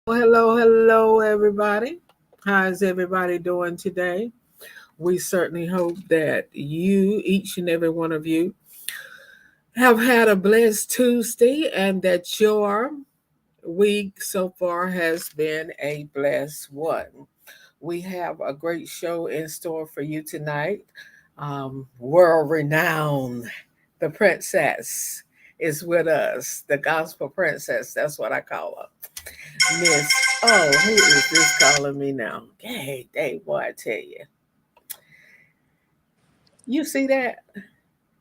Hello, everybody. How is everybody doing today? We certainly hope that you, each and every one of you, have had a blessed Tuesday and that your week so far has been a blessed one. We have a great show in store for you tonight. World renowned, the princess is with us, the gospel princess. That's what I call her. Miss, oh, who is this calling me now? Hey, boy, I tell you. You see that?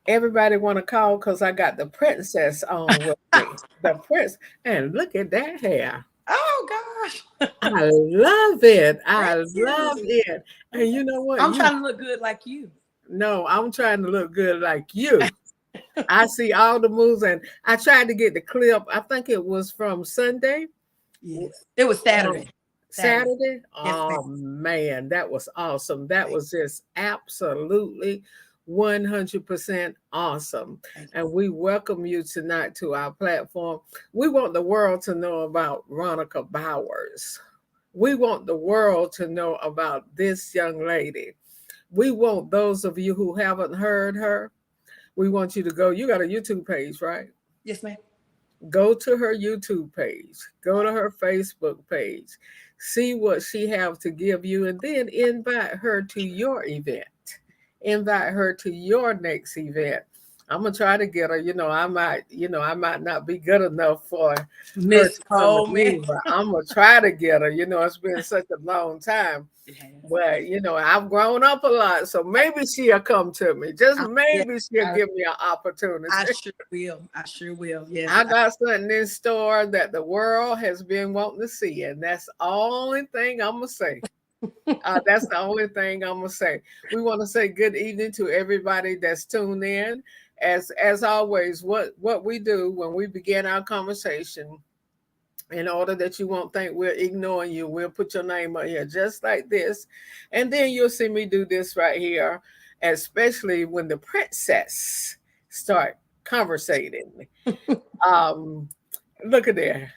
Everybody want to call because I got the princess on with me. The prince. And look at that hair. Oh gosh. I love it. I Thank love you. it. And you know what? I'm You trying to look good like you. know, I'm trying to look good like you. I see all the moves and I tried to get the clip. I think it was from Sunday. Yes. It was Um, Saturday. Saturday. Saturday? Yes, ma'am. Oh man, that was awesome. That Thank was just absolutely 100% awesome. thank you. And we welcome you tonight to our platform. We want the world to know about Ronica Bowers. We want the world to know about this young lady. We want those of you who haven't heard her, we want you to go. You got a YouTube page, right? Yes, ma'am. Go to her YouTube page, go to her Facebook page, see what she have to give you, and then invite her to your event. Invite her to your next event. I'm gonna try to get her. I might not be good enough for her Miss to come with Coleman. me, but I'm gonna try to get her. It's been such a long time. It has. But I've grown up a lot, so maybe she'll come to me. Just Yeah, maybe she'll I, give me an opportunity. I sure will. I sure will. Yes. I got something in store that the world has been wanting to see, and that's the only thing I'm gonna say. That's the only thing I'm gonna say. We want to say good evening to everybody that's tuned in. As always, what we do when we begin our conversation, in order that you won't think we're ignoring you, we'll put your name up here just like this, and then you'll see me do this right here, especially when the princess start conversating. Um, Look at there.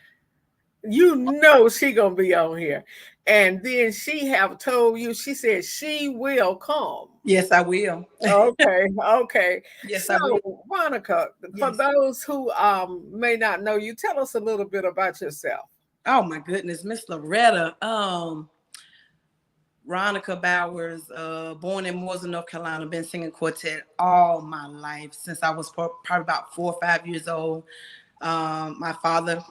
She gonna be on here. And then she have told you, she said she will come. Yes, I will. Okay, okay. Yes, I will. So Monica, for Yes. those who may not know you, tell us a little bit about yourself. Oh my goodness, Miss Loretta. Ronica Bowers, born in Mooresville, North Carolina, been singing quartet all my life since I was probably about 4 or 5 years old. My father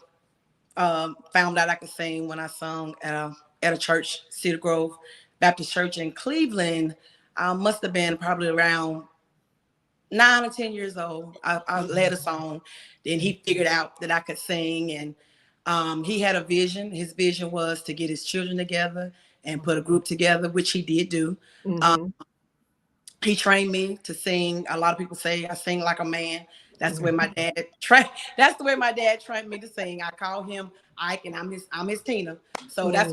found out I could sing when I sung at a church, Cedar Grove Baptist Church in Cleveland. I must have been probably around 9 or 10 years old. I led a song. Then he figured out that I could sing, and he had a vision. His vision was to get his children together and put a group together, which he did do. Um, Mm-hmm. he trained me to sing. A lot of people say I sing like a man. That's the way my dad trained. That's the way my dad trained me to sing. I call him Ike, and I'm his Tina. So that's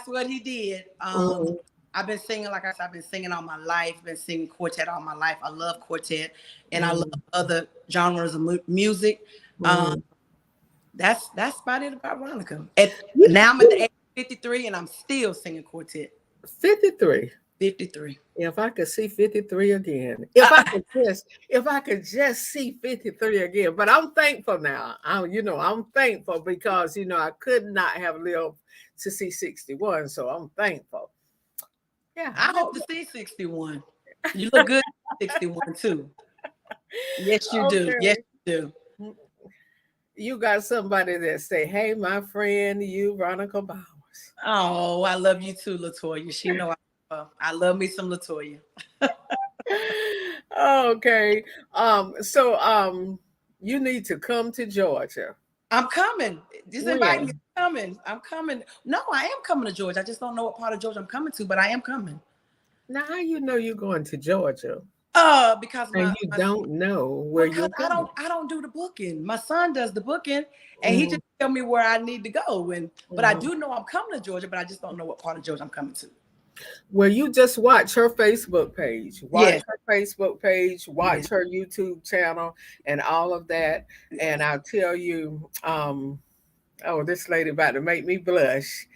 what he did. Mm-hmm. I've been singing, like I said, I've been singing all my life. Been singing quartet all my life. I love quartet, and I love Mm-hmm. other genres of music. Um, Mm-hmm. that's about it about Ronica. You, Now I'm at the age of 53, and I'm still singing quartet. 53. 53. If I could see 53 again, Uh, if I could just see 53 again. But I'm thankful now. I'm thankful because I could not have lived to see 61. So I'm thankful. Yeah. I hope to see 61. You look good at 61 too. Yes, you do. Yes, Okay. you do. You got somebody that say, "Hey, my friend, you Ronica Bowers." Oh, I love you too, Latoya. She know I love me some Latoya. Okay. You need to come to Georgia. I'm coming. Just invite me. When? I'm coming. I'm coming. No, I am coming to Georgia. I just don't know what part of Georgia I'm coming to, but I am coming. Now, how you know you're going to Georgia Because and my, you my don't know where because you're going? I don't do the booking. My son does the booking, and he Mhm, just tell me where I need to go. But I mhm. do know I'm coming to Georgia, but I just don't know what part of Georgia I'm coming to. Well, you just watch her Facebook page. Watch Yes, her Facebook page. yes, Watch her YouTube channel and all of that. And yes. I'll tell you, Oh, this lady about to make me blush.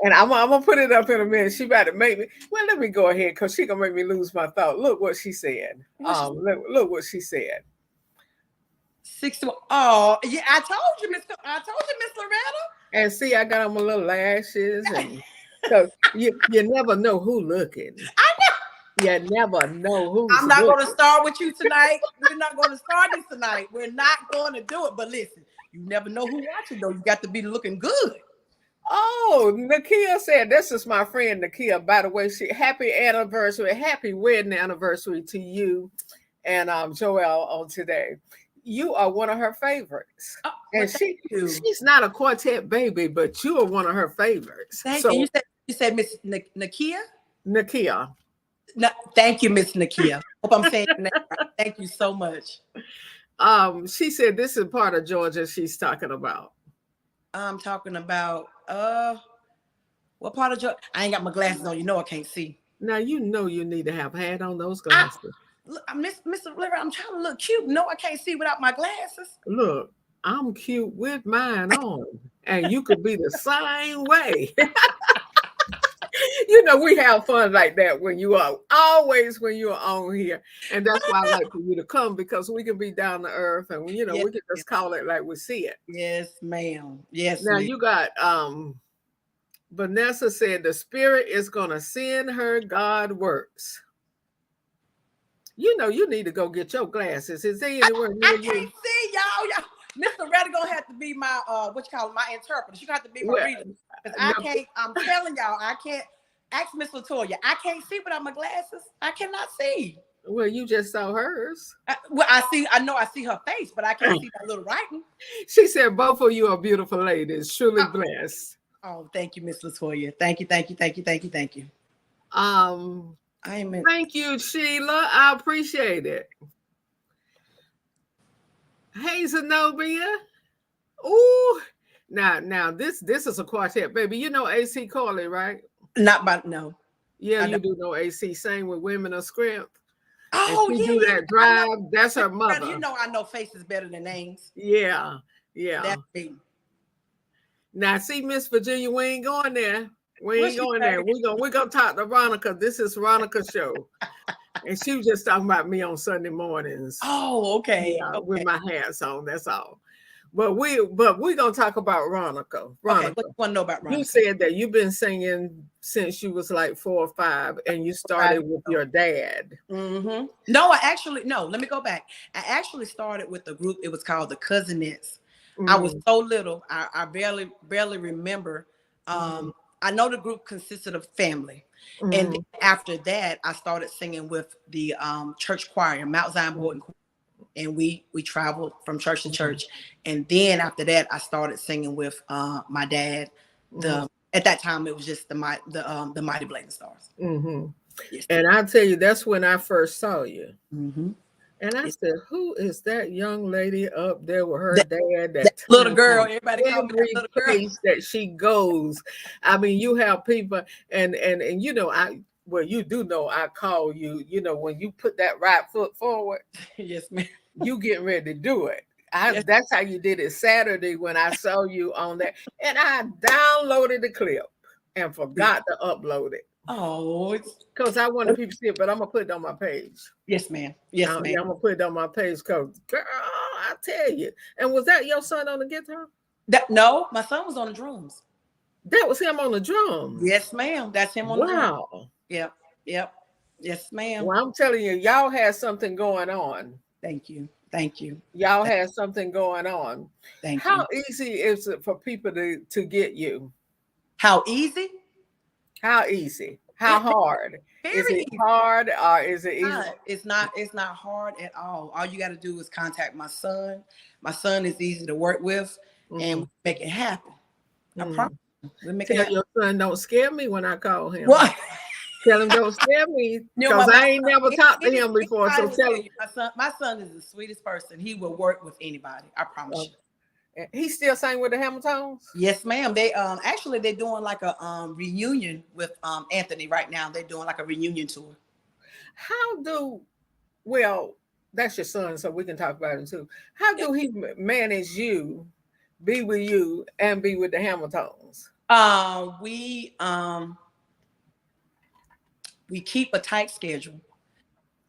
And I'm gonna put it up in a minute. She about to make me. Well, let me go ahead because she gonna make me lose my thought. Look what she said. What she Look what she said. 61. Oh, yeah, I told you, Miss Loretta. And see, I got on my little lashes, and so you never know who looking. I know. You never know who's I'm not going to looking. start with you tonight. We're not going to start this tonight. We're not going to do it. But listen, you never know who watching, though. You got to be looking good. Oh, Nakia said, "This is my friend Nakia. By the way, happy anniversary, happy wedding anniversary to you and Joelle on today. You are one of her favorites, Oh, well, and thank you. she's not a quartet baby, but you are one of her favorites. Thank you. So You said Miss Nakia? Nakia, No, thank you, Miss Nakia. Hope I'm saying your name right. Thank you so much. she said this is part of Georgia she's talking about. I'm talking about what part of Georgia? I ain't got my glasses on. You know I can't see. Now you know you need to have had on those glasses. Mr. Liver, I'm trying to look cute. No, I can't see without my glasses. Look, I'm cute with mine on, and you could be the same way. You know, we have fun like that when you are always when you are on here. And that's why I like for you to come because we can be down to earth and you know, Yes, we can just call it like we see it. yes, ma'am. Yes, Now ma'am. you got Vanessa said the spirit is gonna send her God works. You know, you need to go get your glasses. Is there anywhere near I you? can't see y'all. Mr. Reddy gonna have to be my what you call it, my interpreter. She gonna have to be my Well, reader. Because I can't, I'm telling y'all, I can't ask Miss Latoya. I can't see without my glasses. I cannot see. well, you just saw hers. I know I see her face, but I can't see that little writing. She said both of you are beautiful ladies, truly blessed. Oh, thank you, Miss Latoya. Thank you, thank you, thank you, thank you, thank you. Thank you, Sheila. I appreciate it. Hey, Zenobia. Ooh. Now this is a quartet, baby. You know AC Corley, right? Not by no. Yeah, you do know AC. Same with Women of Script. And Oh she yeah, do yeah. that drive. That's her mother. You know I know faces better than names. Yeah. That's me. Now see, Miss Virginia, we ain't going there. We What ain't she going say? there. We're gonna talk to Ronica. This is Ronica's show. And she was just talking about me on Sunday mornings. Oh, okay. Yeah, Okay. with my hats on. That's all. But we're gonna talk about Ronica. Okay, what you want to know about Ronica? You said that you've been singing since you was like 4 or 5, and you started with your dad. Mm-hmm. No, let me go back. I actually started with a group. It was called the Cousinettes. I was so little, I barely remember. I know the group consisted of family. And then after that, I started singing with the church choir, Mount Zion Board, and we traveled from church to church. And then after that, I started singing with my dad. At that time, it was just the Mighty Blazing Stars. Yes. And I tell you, that's when I first saw you. And I Yes. said, "Who is that young lady up there with her dad? That little girl, everybody call me that Every little girl. place that she goes, I mean, you have people, and you know, you do know I call you. You know, when you put that right foot forward, Yes, ma'am. You getting ready to do it. Yes. That's how you did it Saturday when I saw you on that, and I downloaded the clip and forgot to upload it. Oh, because I wanted people to see it, but I'm gonna put it on my page. Yes, ma'am. Yes, ma'am. Yeah, I'm gonna put it on my page because, girl, I tell you. And was that your son on the guitar? No, my son was on the drums. That was him on the drums. Yes, ma'am. That's him on the drums. Wow. Yep. Yes, ma'am. Well, I'm telling you, y'all had something going on. Thank you. Thank you. Y'all had something going on. Thank you. How easy is it for people to get you? How easy? How easy? How hard? Is it hard or is it easy? It's not hard at all. All you got to do is contact my son. My son is easy to work with, and we make it happen. I promise. Tell your son don't scare me when I call him. What? Tell him don't scare me because I ain't never talked to him before. So tell him. My son is the sweetest person. He will work with anybody. I promise you. He still sang with the Hamiltons? Yes, ma'am. They actually they're doing like a reunion with Anthony right now. They're doing like a reunion tour. Well, that's your son, so we can talk about him too. How do he manage you be with you and be with the Hamiltons? We keep a tight schedule,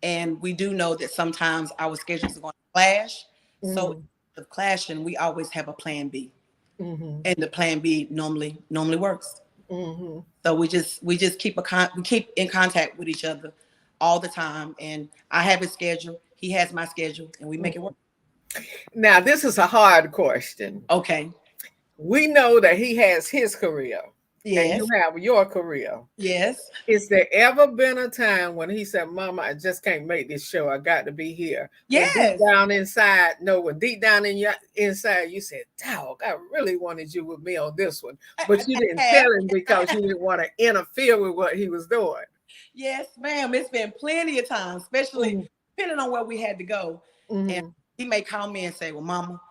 and we do know that sometimes our schedules are going to clash. So Mm-hmm. the clashing, we always have a plan B, Mm-hmm. and the plan B normally works. Mm-hmm. So we just we keep in contact with each other all the time, and I have his schedule, he has my schedule, and we make it work. Now, this is a hard question. Okay. We know that he has his career and you Yes. have your career. Yes. Is there ever been a time when he said, Mama, I just can't make this show. I got to be here. When deep Yes. down inside, no, when deep down in your inside, you said, Dog, I really wanted you with me on this one. But you didn't tell him because you didn't want to interfere with what he was doing. Yes, ma'am. It's been plenty of times, especially depending on where we had to go. And he may call me and say, Well, Mama,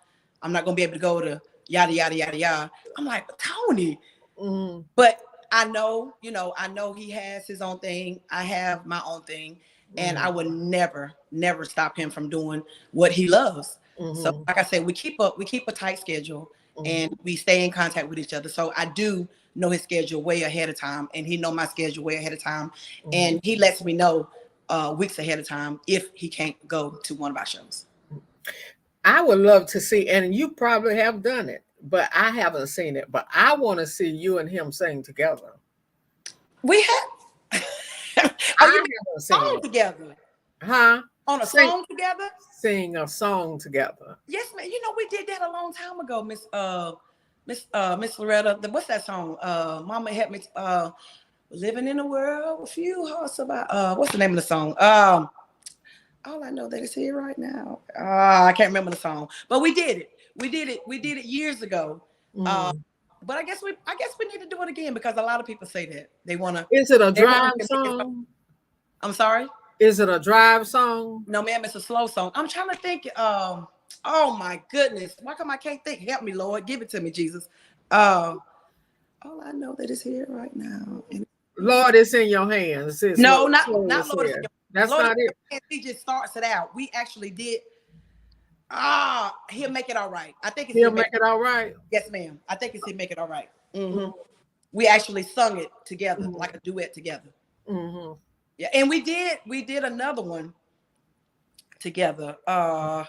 I'm not going to be able to go to yada, yada, yada, yada. I'm like, Tony. But I know he has his own thing. I have my own thing. And I would never stop him from doing what he loves. So like I said, we keep a tight schedule and we stay in contact with each other. So I do know his schedule way ahead of time, and he know my schedule way ahead of time. And he lets me know weeks ahead of time if he can't go to one of our shows. I would love to see, and you probably have done it, but I haven't seen it. But I want to see you and him sing together. We have. I haven't seen song it. Together. Huh? On a song together? Sing a song together. Yes, man. You know, we did that a long time ago, Miss Loretta. What's that song? Mama help me. Living in a world with few hearts about. What's the name of the song? All I know that it's here right now. I can't remember the song, but we did it. We did it years ago. But I guess we need to do it again because a lot of people say that they want to. Is it a drive song? I'm sorry. Is it a drive song? No, ma'am. It's a slow song. I'm trying to think. Oh my goodness. Why come I can't think? Help me, Lord. Give it to me, Jesus. All I know that is here right now. Lord, it's in your hands. No, not Lord. That's Lord, not it. He just starts it out. We actually did. He'll make it all right. I think it's He'll make it all right. Yes, ma'am. I think it's he'll make it all right. We actually sung it together, like a duet together. Yeah, and we did another one together. Oh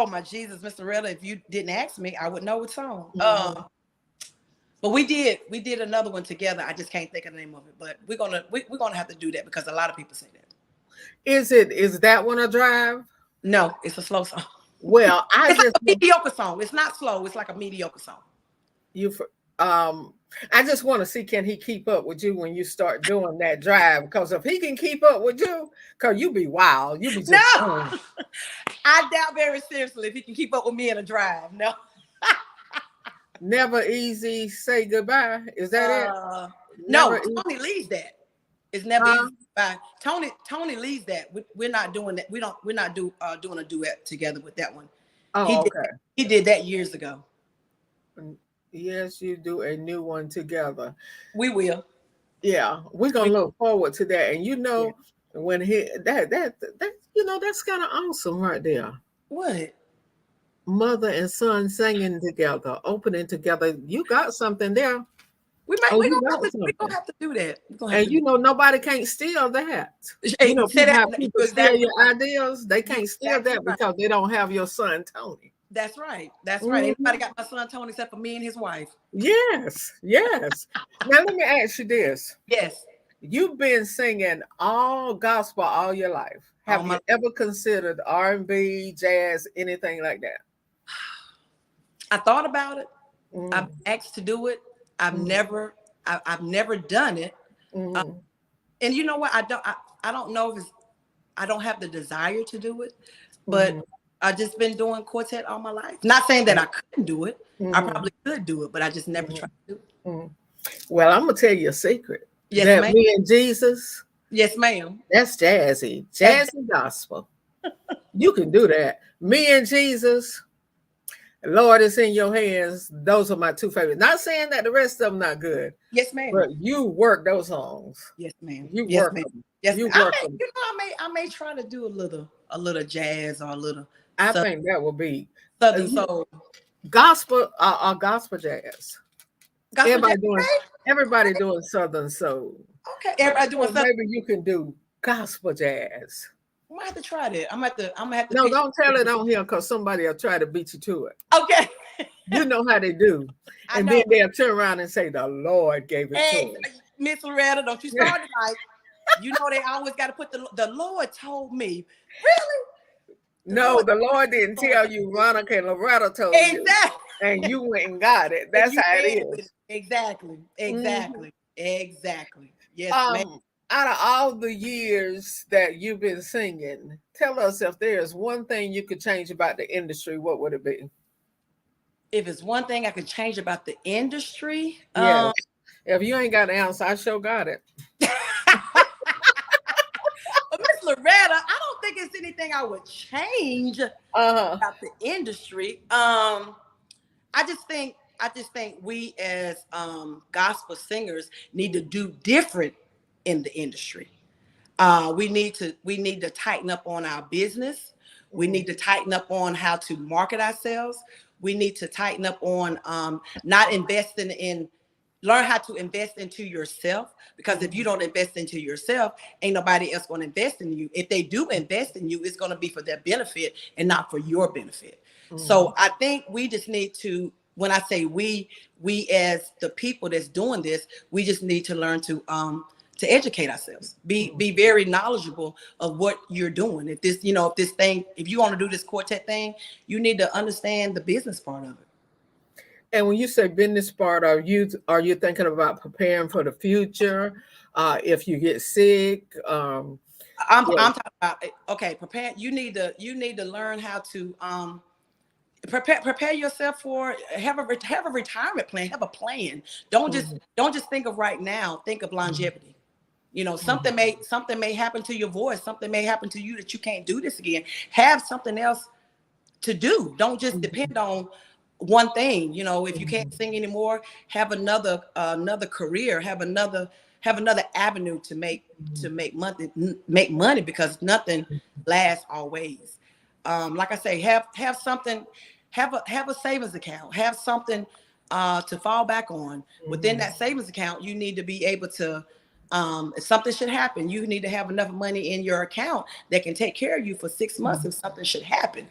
my Jesus, Mr. Retta, if you didn't ask me, I would know what song. But we did another one together. I just can't think of the name of it. But we're gonna have to do that because a lot of people say that. Is that one a drive? No, it's a slow song. Well, it's like a mediocre song. It's not slow. It's like a mediocre song. I just want to see, can he keep up with you when you start doing that drive? Because if he can keep up with you, because you be wild, you be just no. I doubt very seriously if he can keep up with me in a drive. No. Never easy say goodbye. Is that it? No, Tony leads that. It's never easy goodbye. Tony leads that. We're not doing that. We're not doing a duet together with that one. Oh, he did that years ago. Yes, you do a new one together. We will. Yeah, we're gonna look forward to that. And when that's kind of awesome right there. What? Mother and son singing together, opening together. You got something there. We're gonna have to do that. And nobody can't steal that. People steal your ideas. They can't steal that because they don't have your son Tony. That's right. That's right. Anybody got my son Tony except for me and his wife? Yes. Now let me ask you this. Yes. You've been singing all gospel all your life. Have you ever considered R&B, jazz, anything like that? I thought about it. I've asked to do it. I've never done it. And you know what? I don't know if I don't have the desire to do it, but I've just been doing quartet all my life. Not saying that I couldn't do it. I probably could do it, but I just never tried to do it. Well, I'm gonna tell you a secret. Yes, ma'am. Me and Jesus. Yes, ma'am. That's jazzy gospel. You can do that. Me and Jesus. Lord, it's in your hands. Those are my two favorites. Not saying that the rest of them not good. Yes, ma'am. But you work those songs. Yes, ma'am. You work them. Yes, you work them. I may try to do a little jazz or a little. I think that would be Southern soul. Gospel, gospel jazz. Gospel jazz. Everybody doing, everybody doing Southern soul. Okay, everybody doing So something. maybe you can do gospel jazz. I'm gonna have to try that. I'm gonna have to No, pitch. don't tell it on here because somebody will try to beat you to it. Okay. You know how they do. I And know. then they'll turn around and say, the Lord gave it to Hey, him. Miss Loretta, don't you start tonight. You know they always got to put the Lord told me. Really? The No, Lord the Lord didn't told tell me. you. Ronica and Loretta told you. Exactly. And you went and got it. And That's you how it ran with it. is. Exactly. Mhm. Exactly. Exactly. Yes, ma'am. Out of all the years that you've been singing, tell us if there's one thing you could change about the industry, what would it be? If it's one thing I could change about the industry, Yes. If you ain't got the answer, I sure got it. Miss Loretta, I don't think it's anything I would change Uh-huh. about the industry. I just think we as gospel singers need to do different in the industry. We need to tighten up on our business. We need to tighten up on how to market ourselves. We need to tighten up on not investing in learn how to invest into yourself, because if you don't invest into yourself, ain't nobody else going to invest in you. If they do invest in you, it's going to be for their benefit and not for your benefit. So I think we just need to, when I say we as the people that's doing this, we just need to learn to educate ourselves, be very knowledgeable of what you're doing. If this, if this thing, if you want to do this quartet thing, you need to understand the business part of it. And when you say business part, are you thinking about preparing for the future? If you get sick, yeah. I'm talking about, okay, prepare. You need to learn how to prepare yourself for have a retirement plan, have a plan. Don't just think of right now, think of longevity. Something may happen to your voice, something may happen to you that you can't do this again. Have something else to do. Don't just depend on one thing. If you can't sing anymore, have another career, have another avenue to make money, because nothing lasts always. Like I say, have something, have a savings account, have something to fall back on. Within that savings account, you need to be able to, if something should happen, you need to have enough money in your account that can take care of you for 6 months if something should happen.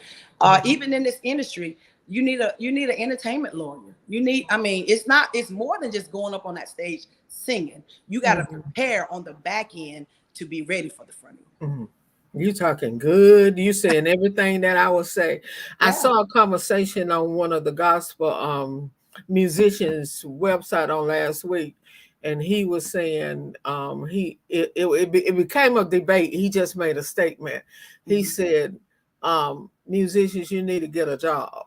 Even in this industry, you need an entertainment lawyer. It's more than just going up on that stage singing. You got to prepare on the back end to be ready for the front end. You talking good. You saying everything that I would say. I Yeah. saw a conversation on one of the gospel musicians website on last week, and he was saying it became a debate. He just made a statement. He said, musicians, you need to get a job.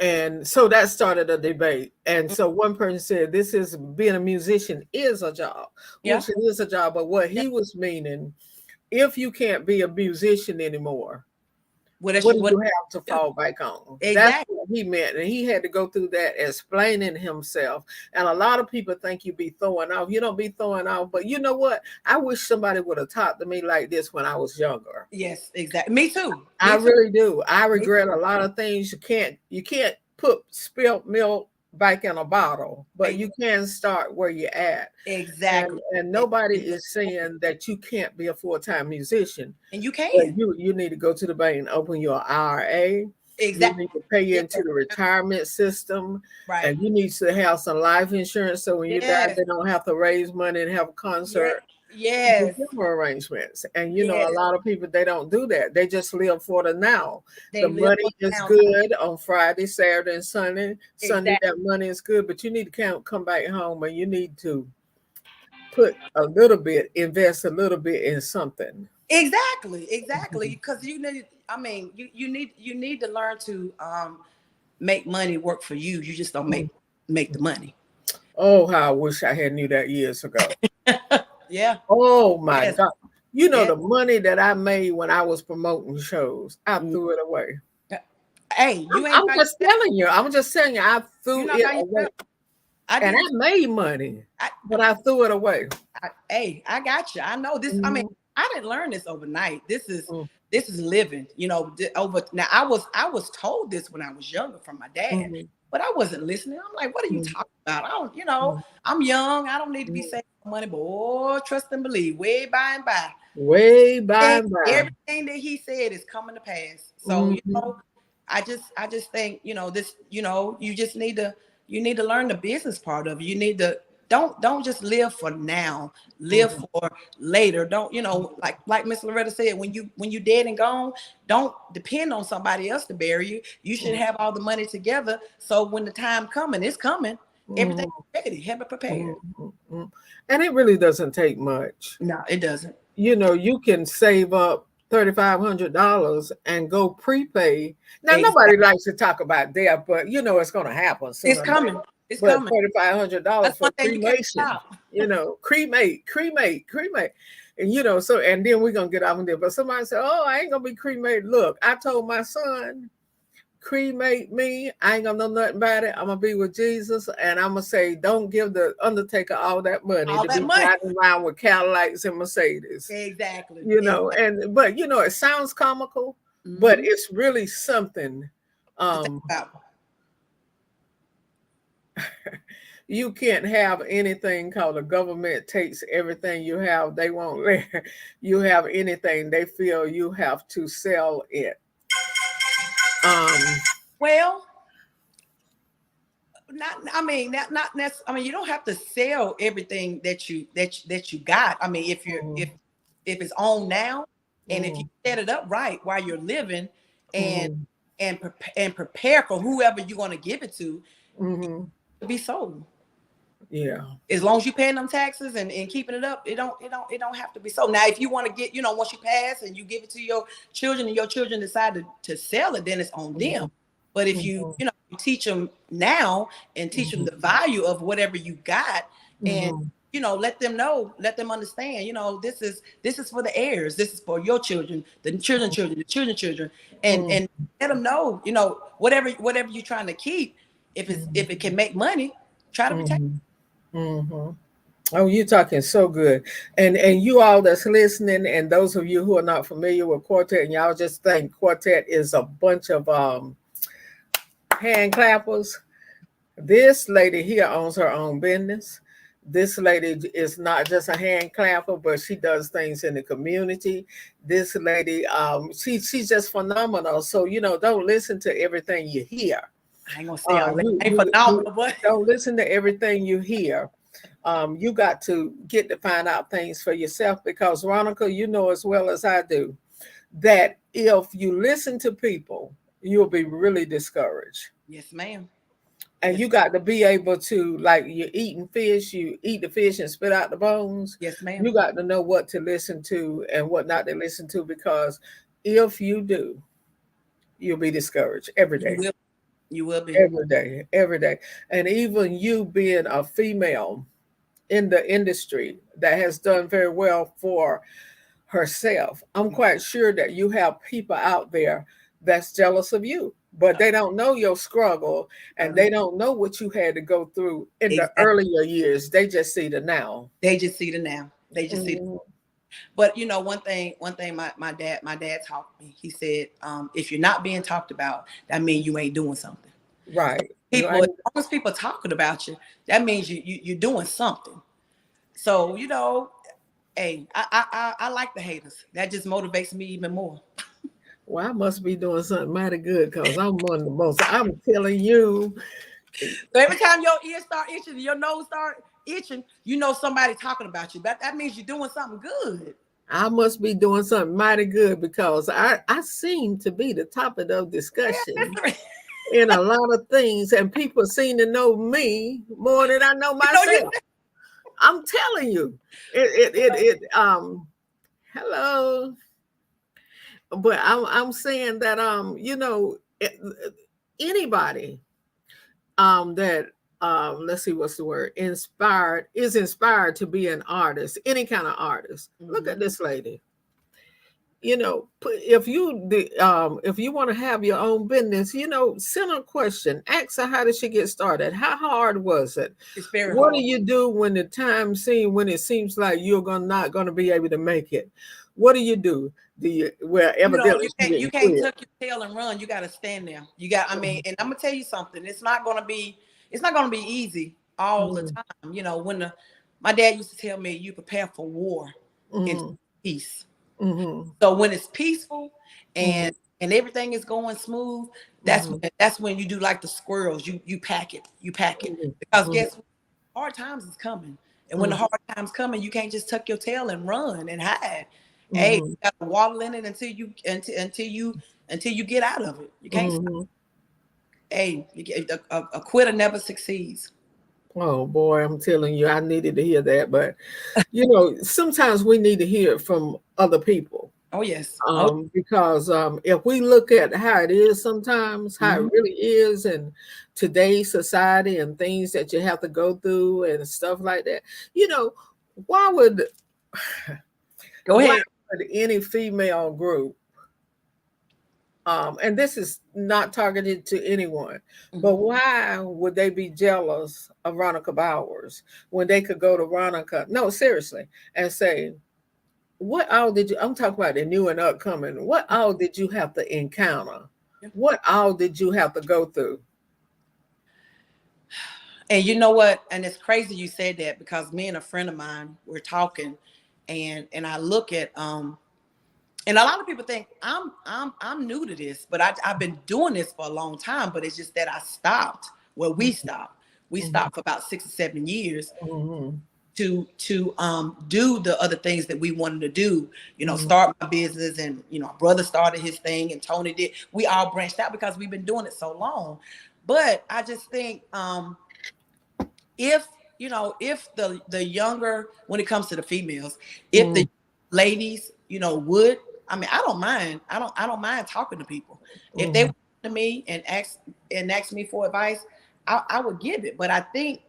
And so that started a debate. And so one person said, this is being a musician is a job, Yeah. which it is a job. But what he was meaning, if you can't be a musician anymore, what do you have to fall back on? Exactly. That's what he meant. And he had to go through that explaining himself. And a lot of people think you be throwing off. You don't be throwing off. But you know what? I wish somebody would have talked to me like this when I was younger. Yes, exactly. Me too. I really do. I regret a lot of things. You can't put spilt milk back in a bottle, but you can start where you're at. Exactly. And nobody is saying that you can't be a full-time musician. And you can. But you need to go to the bank and open your IRA. Exactly. You need to pay into the retirement system. Right. And you need to have some life insurance so when you die, they don't have to raise money and have a concert. Yes. Arrangements. And a lot of people, they don't do that. They just live for the now. The money is now. good on Friday, Saturday, and Sunday. Sunday, that money is good, but you need to come back home and you need to put a little bit, invest a little bit in something. Exactly. Because you need to learn to make money work for you. You just don't make the money. Oh, how I wish I had knew that years ago. Yeah. Oh my God. The money that I made when I was promoting shows, I threw it away. Hey, I'm just telling you. I'm just saying I threw it away. I made money, but I threw it away. I got you. I know this. I didn't learn this overnight. This is Mm, living. You know, over now. I was told this when I was younger from my dad, mhm, but I wasn't listening. I'm like, what are you mm, talking about? I don't. You know, mm, I'm young. I don't need to be mm. saving money, but oh, trust and believe. Way by and by, Way by and by. everything that he said is coming to pass. So you Mhm, know, I just think, you know, this, you know, you need to learn the business part of it. You need to don't just live for now, live mhm, for later. Don't, you know, like Miss Loretta said, when you dead and gone, don't depend on somebody else to bury you. You should have all the money together, so when the time coming, it's coming, everything mhm, ready, have it prepared. mhm, mhm. And it really doesn't take much. No, it doesn't. You know, you can save up $3,500 and go prepay. Now, Exactly. nobody likes to talk about that, but you know it's going to happen It's sooner or later. coming. It's But coming. $3,500 That's for one thing you can't cremation, stop. you know, cremate, and you know, so and then we're gonna get off of there. But somebody said, "Oh, I ain't gonna be cremated." Look, I told my son, cremate me. I ain't gonna know nothing about it. I'm gonna be with Jesus, and I'm gonna say, don't give the undertaker all that money All to that be money. driving around with Cadillacs and Mercedes. Exactly. You know, Exactly. and but you know, it sounds comical, but Hmm. it's really something. To think Um, about. you can't have anything called the government takes everything you have. They won't let you have anything. They feel you have to sell it. Um, Well, not. I mean, not necessarily. I mean, you don't have to sell everything that you got. I mean, mm, if it's on now, and if you mm, set it up right while you're living, and mm, and prepare for whoever you're going to give it mhm. to be sold. Yeah. As long as you're paying them taxes and keeping it up, it don't have to be so. Now, if you want to get, you know, once you pass and you give it to your children and your children decide to sell it, then it's on them. Mhm, But if mhm, you know, you teach them now and teach them mhm, the value of whatever you got, and mhm, you know, let them understand, you know, this is for the heirs, this is for your children, the children, the children, mhm, and let them know, you know, whatever you're trying to keep, mhm, if it can make money, try to protect. mhm, mhm. Oh, you're talking so good. And you all that's listening, and those of you who are not familiar with quartet, and y'all just think quartet is a bunch of hand clappers. This lady here owns her own business. This lady is not just a hand clapper, but she does things in the community. This lady, she's just phenomenal. So you know, don't listen to everything you hear. I ain't gonna say all that. I ain't You phenomenal, but don't listen to everything you hear. You got to get to find out things for yourself because Ronica, you know as well as I do that if you listen to people, you'll be really discouraged. yes, ma'am. And Yes, you got to be able to, like you're eating fish, you eat the fish and spit out the bones. yes, ma'am. You got to know what to listen to and what not to listen to because if you do, you'll be discouraged every You day, will. You will be. every day, every day. And even you being a female in the industry that has done very well for herself, I'm quite sure that you have people out there that's jealous of you, but they don't know your struggle and Uh-huh. they don't know what you had to go through in the Exactly. earlier years. They just see the now. They just see the now. They just see. Mhm. But you know, one thing my dad taught me. He said, if you're not being talked about, that means you ain't doing something. Right. People, Right. as long as people talking about you, that means you're doing something. So you know, hey, I like the haters. That just motivates me even more. Well, I must be doing something mighty good because I'm one of the most, I'm telling you, So every time your ears start itching, your nose start itching, you know somebody talking about you. That means you're doing something good. I must be doing something mighty good because I seem to be the topic of discussion Yeah, in a lot of things, and people seem to know me more than I know you know you. myself. I'm telling you, it. Hello, but I'm saying that you know, anybody that let's see what's the word inspired to be an artist, any kind of artist. Look at Mhm. this lady. You know, if you want to have your own business, you know, send her a question, ask her how did she get started, how hard was it, It's very what do hard. you do when the time seems when it seems like you're not going to be able to make it, What do you do? Do you, well, evidently she You didn't can't quit. tuck your tail and run. You got to stand there. You got, I mean, and I'm gonna tell you something. It's not gonna be easy all the Mm-hmm. time. My dad used to tell me, you prepare for war and Mm-hmm. peace. Mm-hmm. So when it's peaceful Mm-hmm. and everything is going smooth, Mm-hmm. that's when you do like the squirrels. You pack it because Mm-hmm. guess what? Hard times is coming, and when the Mm-hmm. hard times coming, you can't just tuck your tail and run and hide. Hey, Mm-hmm. you got to waddle in it until you get out of it. You can't stop. Mm-hmm. Hey, a quitter never succeeds. Oh boy, I'm telling you, I needed to hear that. But sometimes we need to hear it from other people. Oh yes. Oh. Because if we look at how it is sometimes, how it Mhm. really is in today's society and things that you have to go through and stuff like that, you know, why would Go why ahead. would any female group, and this is not targeted to anyone, but Mhm. why would they be jealous of Ronica Bowers when they could go to Ronica? No, seriously, and say, what all did you, I'm talking about the new and upcoming, what all did you have to encounter? Yeah. What all did you have to go through? And you know what? And it's crazy you said that because me and a friend of mine were talking, and I look at and a lot of people think I'm new to this, but I've been doing this for a long time. But it's just that I stopped. Well, we stopped. We Mhm, stopped for about 6 or 7 years mhm, to do the other things that we wanted to do. mhm, Start my business, and my brother started his thing, and Tony did. We all branched out because we've been doing it so long. But I just think if if the younger, when it comes to the females, if the mhm, ladies would, I mean, I don't mind talking to people. If they mhm, would come to me and ask me for advice, I would give it. But I think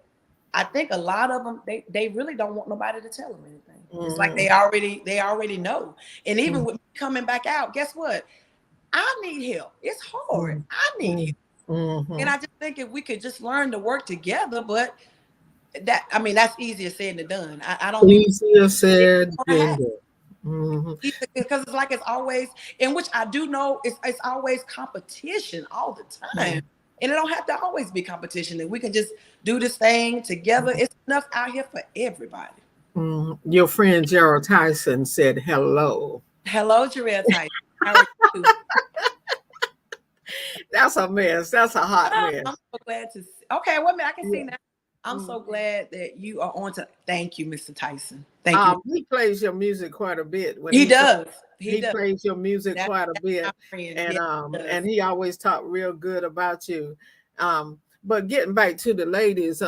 a lot of them, they really don't want nobody to tell them anything. It's like mhm, they already know. And even mhm, with me coming back out, guess what? I need help. It's hard. I need help. mhm, And mhm. I just think if we could just learn to work together, but I mean, that's easier said than done. I don't even Easier think said it's gonna than happen done. Mhm, because it's like it's always, in which I do know it's always competition all the time, mhm, and it don't have to always be competition. And we can just do this thing together. mhm, It's enough out here for everybody. mhm. Your friend Gerald Tyson said hello. Hello, Jarrell Tyson. How are you? That's a mess. That's a hot I'm mess. so glad to see. Okay, wait a minute. I can see Yeah. now. I'm Mm. so glad that you are on to. Thank you, Mr. Tyson. Thank you. He plays your music quite a bit when He does. He he does. plays your music That's quite a my bit, friend. and Yes, he does. he always talked real good about you. But getting back to the ladies,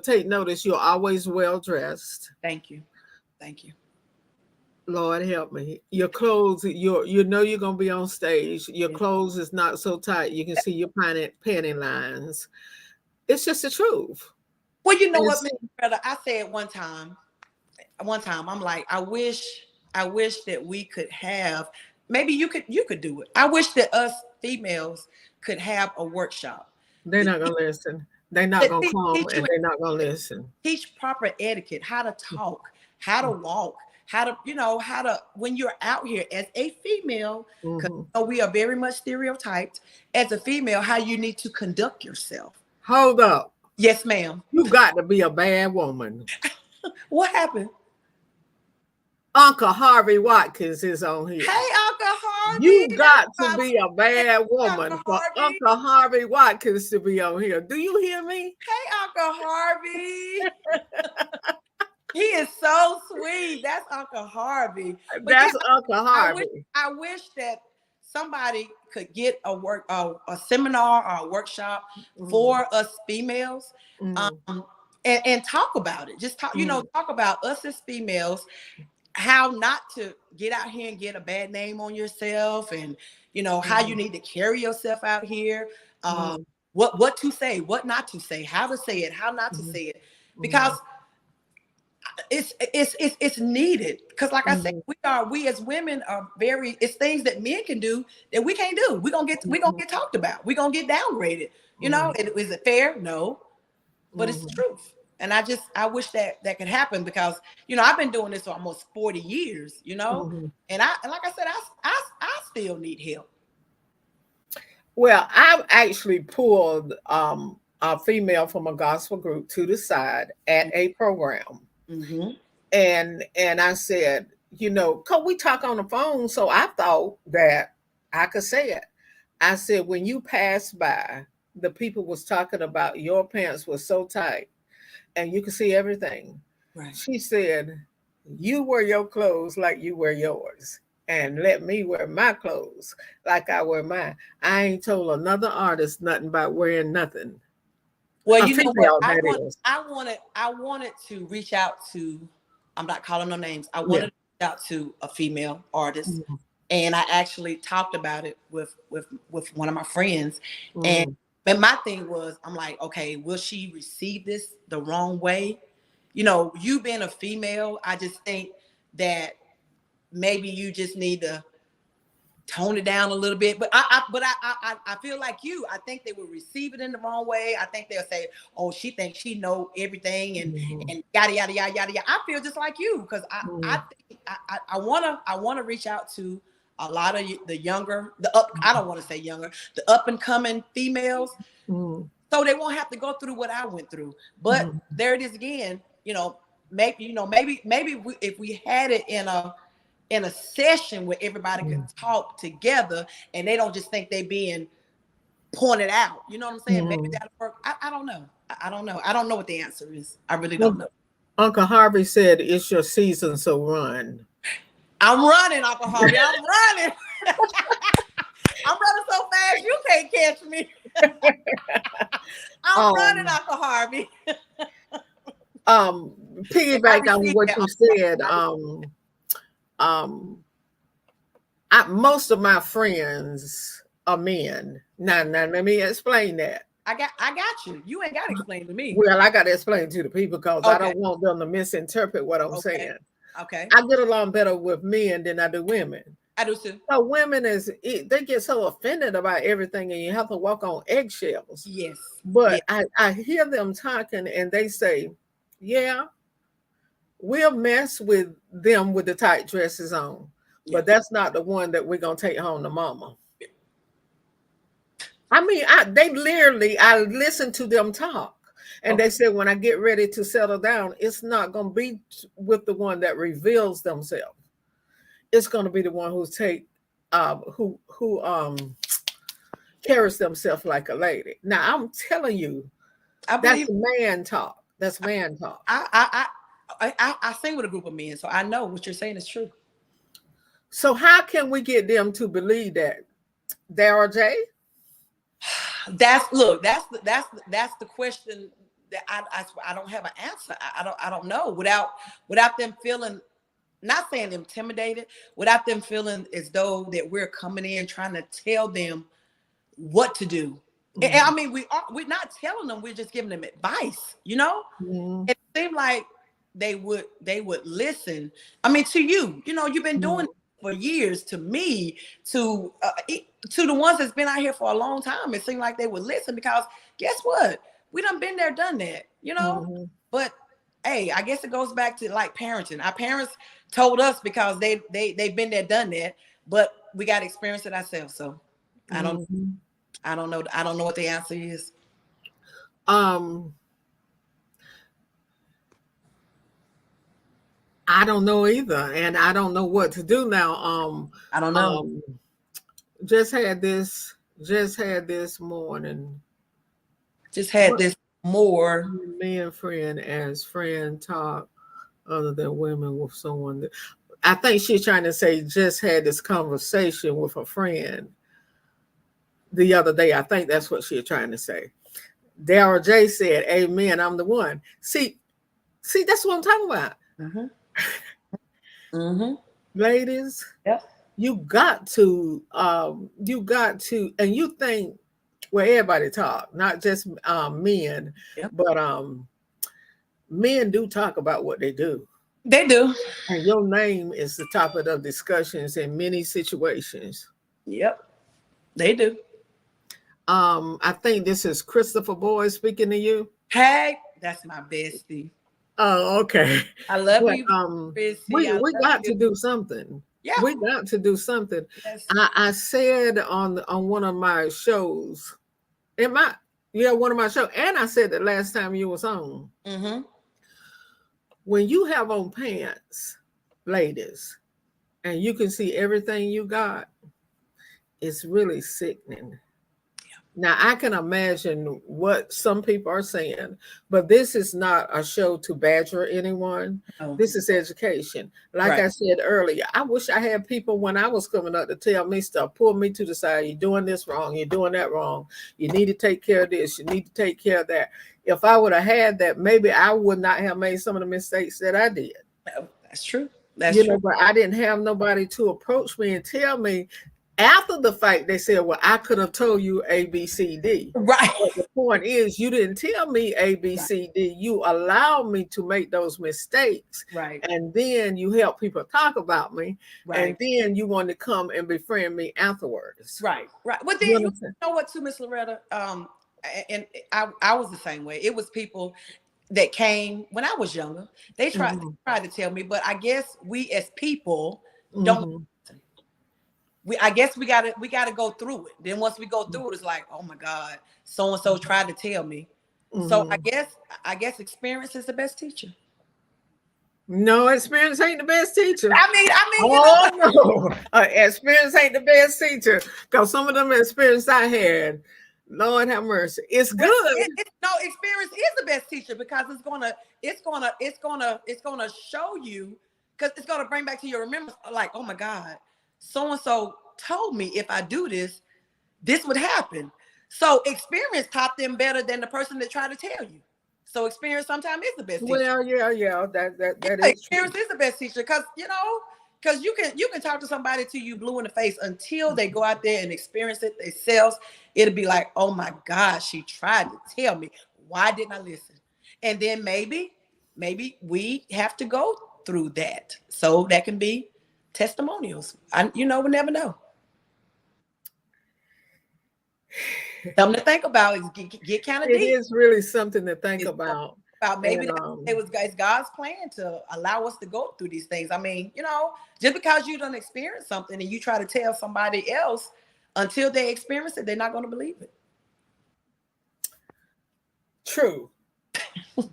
take notice you're always well dressed. Thank you. Thank you. Lord help me. Your clothes, you're gonna be on stage. Your Yeah. clothes is not so tight you can see your panty lines. It's just the truth. Well, you know And what, it's, Mr. Brother? I said one time, I'm like, I wish that we could have, maybe you could do it. I wish that us females could have a workshop they're that not gonna listen. They're not that gonna come, teach you and they're not gonna listen. teach proper etiquette, how to talk, how to walk, how to, when you're out here as a female, because Mhm. we are very much stereotyped as a female, how you need to conduct yourself. Hold up. Yes, ma'am. You got to be a bad woman. What happened? Uncle Harvey Watkins is on here. Hey, Uncle Harvey. You I was got to about to be a say, bad Uncle woman for Harvey. Uncle Harvey Watkins to be on here. Do you hear me? Hey, Uncle Harvey. He is so sweet. That's Uncle Harvey. But yeah, That's Uncle I wish Harvey. I wish that somebody could get a seminar or a workshop Mm, for us females, mm, um, and talk about it. Just talk, mm, talk about us as females, how not to get out here and get a bad name on yourself, and how you mm, need to carry yourself out here, uh, mm, what to say, what not to say, how to say it, how not to mm, say it, because mm, it's needed. Because like I said, mm, we as women are very, it's things that men can do that we can't do. We're gonna get talked about, we're gonna get downgraded. mm, And is it fair? No, but it's the mm, truth. And I wish that could happen because, I've been doing this for almost 40 years, Mm-hmm. and like I said, I still need help. Well, I've actually pulled a female from a gospel group to the side at a program, Mm-hmm. and I said, cause we talk on the phone, so I thought that I could say it. I said, when you passed by, the people was talking about your pants were so tight and you could see everything. Right. She said, you wear your clothes like you wear yours, and let me wear my clothes like I wear mine. I ain't told another artist nothing about wearing nothing. Well, A you know what? female, that is. I wanted to reach out to, I'm not calling no names. I Yeah. wanted to reach out to a female artist, Mm-hmm. and I actually talked about it with one of my friends. And Mm-hmm. but my thing was, I'm like, okay, will she receive this the wrong way? You being a female, I just think that maybe you just need to tone it down a little bit. But I feel like you. I think they will receive it in the wrong way. I think they'll say, "Oh, she thinks she know everything," Mm-hmm. and yada yada yada yada yada. I feel just like you because Mm-hmm. I wanna reach out to a lot of the younger, the up. I don't want to say younger, the up and coming females, Mm-hmm. so they won't have to go through what I went through. But Mm-hmm. there it is again. Maybe if we had it in a session where everybody could talk together and they don't just think they being pointed out. You know what I'm saying? Maybe Mm-hmm. that'll work. I don't know. I don't know. I don't know what the answer is. I really Well, don't know. Uncle Harvey said, "It's your season, so run." I'm running, Uncle Harvey. I'm running. I'm running so fast you can't catch me. I'm running, Um, Uncle Harvey. um, And I piggyback on received what that, you Uncle Harvey. said. Um, most of my friends are men. Now, let me explain that. I got you. You ain't got to explain to me. Well, I got to explain to the people because I Okay. don't want them to misinterpret what I'm Okay. saying. Okay. I get along better with men than I do women. I do too. So women they get so offended about everything, and you have to walk on eggshells. Yes. But Yes. I hear them talking, and they say, "Yeah, we'll mess with them with the tight dresses on, Yeah. but that's not the one that we're gonna take home to mama." I mean, I listen to them talk. And Okay. they said, when I get ready to settle down, it's not going to be with the one that reveals themselves. It's going to be the one who carries themselves like a lady. Now I'm telling you, I that's believe man talk. That's man talk. I sing with a group of men, so I know what you're saying is true. So how can we get them to believe that? Daryl J? That's the question that I don't have an answer. I don't know without them feeling, not saying intimidated, without them feeling as though that we're coming in trying to tell them what to do. And I Mm-hmm. mean, we're not telling them, we're just giving them advice, Mm-hmm. It seemed like they would listen. I mean, to you, you've been doing it for years. To me, to the ones that's been out here for a long time, it seemed like they would listen because guess what? We done been there, done that. Mm-hmm. But hey, I guess it goes back to like parenting. Our parents told us because they've been there, done that, but we got to experience it ourselves. So I don't Mm-hmm. I don't know. I don't know what the answer is. Um, I don't know either, and I don't know what to do now. I don't know. Um, just had this, just had this morning. Just had What this more. me and friend as friend talk other than women with someone that I think she's trying to say just had this conversation with a friend the other day. I think that's what she's trying to say. Daryl J said, "Amen. I'm the one." See, that's what I'm talking about, Mm-hmm. Mm-hmm. ladies. Yep. You got to, and you think, well, everybody talk, not just men, Yep. but men do talk about what they do. They do. And your name is the topic of discussions in many situations. Yep. They do. I think this is Christopher Boyd speaking to you. Hey, That's my bestie. Oh, okay. I love But you, Chrissy. we I we love got you. to do something. Yeah. We got to do something. Yes. I said on one of my shows, in my one of my shows, and I said the last time you was on, Mm-hmm. when you have on pants, ladies, and you can see everything you got, it's really sickening. Now, I can imagine what some people are saying, but this is not a show to badger anyone. Oh, This is education. Like right. I said earlier, I wish I had people when I was coming up to tell me stuff, pull me to the side. You're doing this wrong. You're doing that wrong. You need to take care of this. You need to take care of that. If I would have had that, maybe I would not have made some of the mistakes that I did. Oh, that's true. That's true. But I didn't have nobody to approach me and tell me after the fact. They said, well, I could have told you A, B, C, D. Right. But the point is, you didn't tell me A, B, Right. C, D. You allowed me to make those mistakes. Right. And then you help people talk about me. Right. And then you want to come and befriend me afterwards. Right. Right. But then You you understand? know what, too, Miss Loretta? And I was the same way. It was people that came when I was younger. They tried to tell me, but I guess we as people don't. I guess we gotta go through it. Then once we go through it, it's like, oh my God, so and so tried to tell me. So I guess experience is the best teacher. No, experience ain't the best teacher. I mean, Oh no, experience ain't the best teacher. Because some of them experience I had, Lord have mercy, it's good. No, experience is the best teacher because it's gonna show you, because it's gonna bring back to your remembrance, like, oh my God, so and so told me if I do this, this would happen. So experience taught them better than the person that tried to tell you. So experience sometimes is the best teacher. Well, yeah, that is experience true. is the best teacher, because you can talk to somebody till you blue in the face until they go out there and experience it themselves. It'll be like, oh my God, she tried to tell me. Why didn't I listen? And then maybe we have to go through that, so that can be testimonials. We never know. Something to think about. Is get kind of It deep. is really something to think about. Maybe And, it was God's plan to allow us to go through these things. I mean, just because you don't experience something and you try to tell somebody else, until they experience it, they're not going to believe it. true.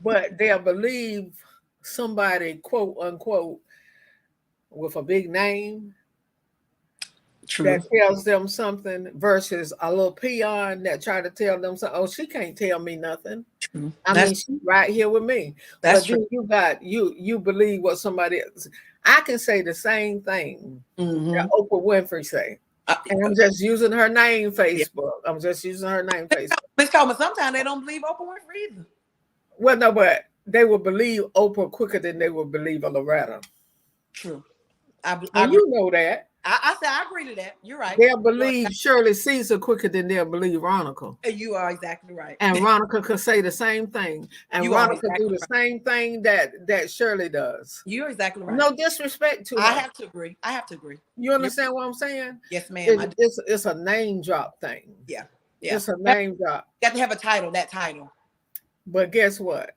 But they'll believe somebody, quote unquote, with a big name True. that tells them something versus a little peon that try to tell them something. Oh, she can't tell me nothing. True. I mean, she's right here with me. That's but true. You believe what somebody else. I can say the same thing that Oprah Winfrey say. And I'm just using her name, Facebook. Yeah. I'm just using her name, Facebook. Miss Coleman, sometimes they don't believe Oprah Winfrey either. Well, no, but they will believe Oprah quicker than they will believe a Loretta. True. You know that. I said I agree to that. You're right. They'll believe Shirley Caesar quicker than they'll believe Ronica. You are exactly right. And Ronica could say the same thing. And Ronica do the same thing that Shirley does. You're exactly right. No disrespect to her. I have to agree. You understand what I'm saying? Yes, ma'am. It's a name drop thing. Yeah. It's a name drop. You have to have a title, that title. But guess what?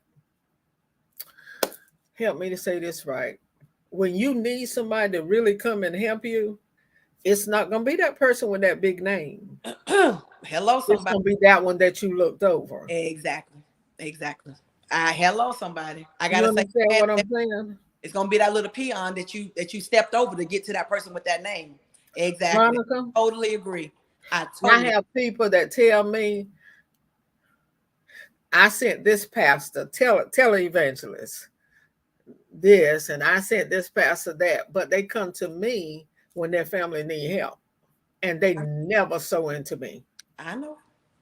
Help me to say this right. When you need somebody to really come and help you, it's not going to be that person with that big name. Hello, somebody. It's going to be that one that you looked over. Exactly. Hello, somebody. I got to say what I'm saying. It's going to be that little peon that you stepped over to get to that person with that name. Exactly. Ronica, totally agree. I have people that tell me, I sent this pastor, televangelist, this, and I sent this pastor that, but they come to me when their family need help, and they never sow into me. I know.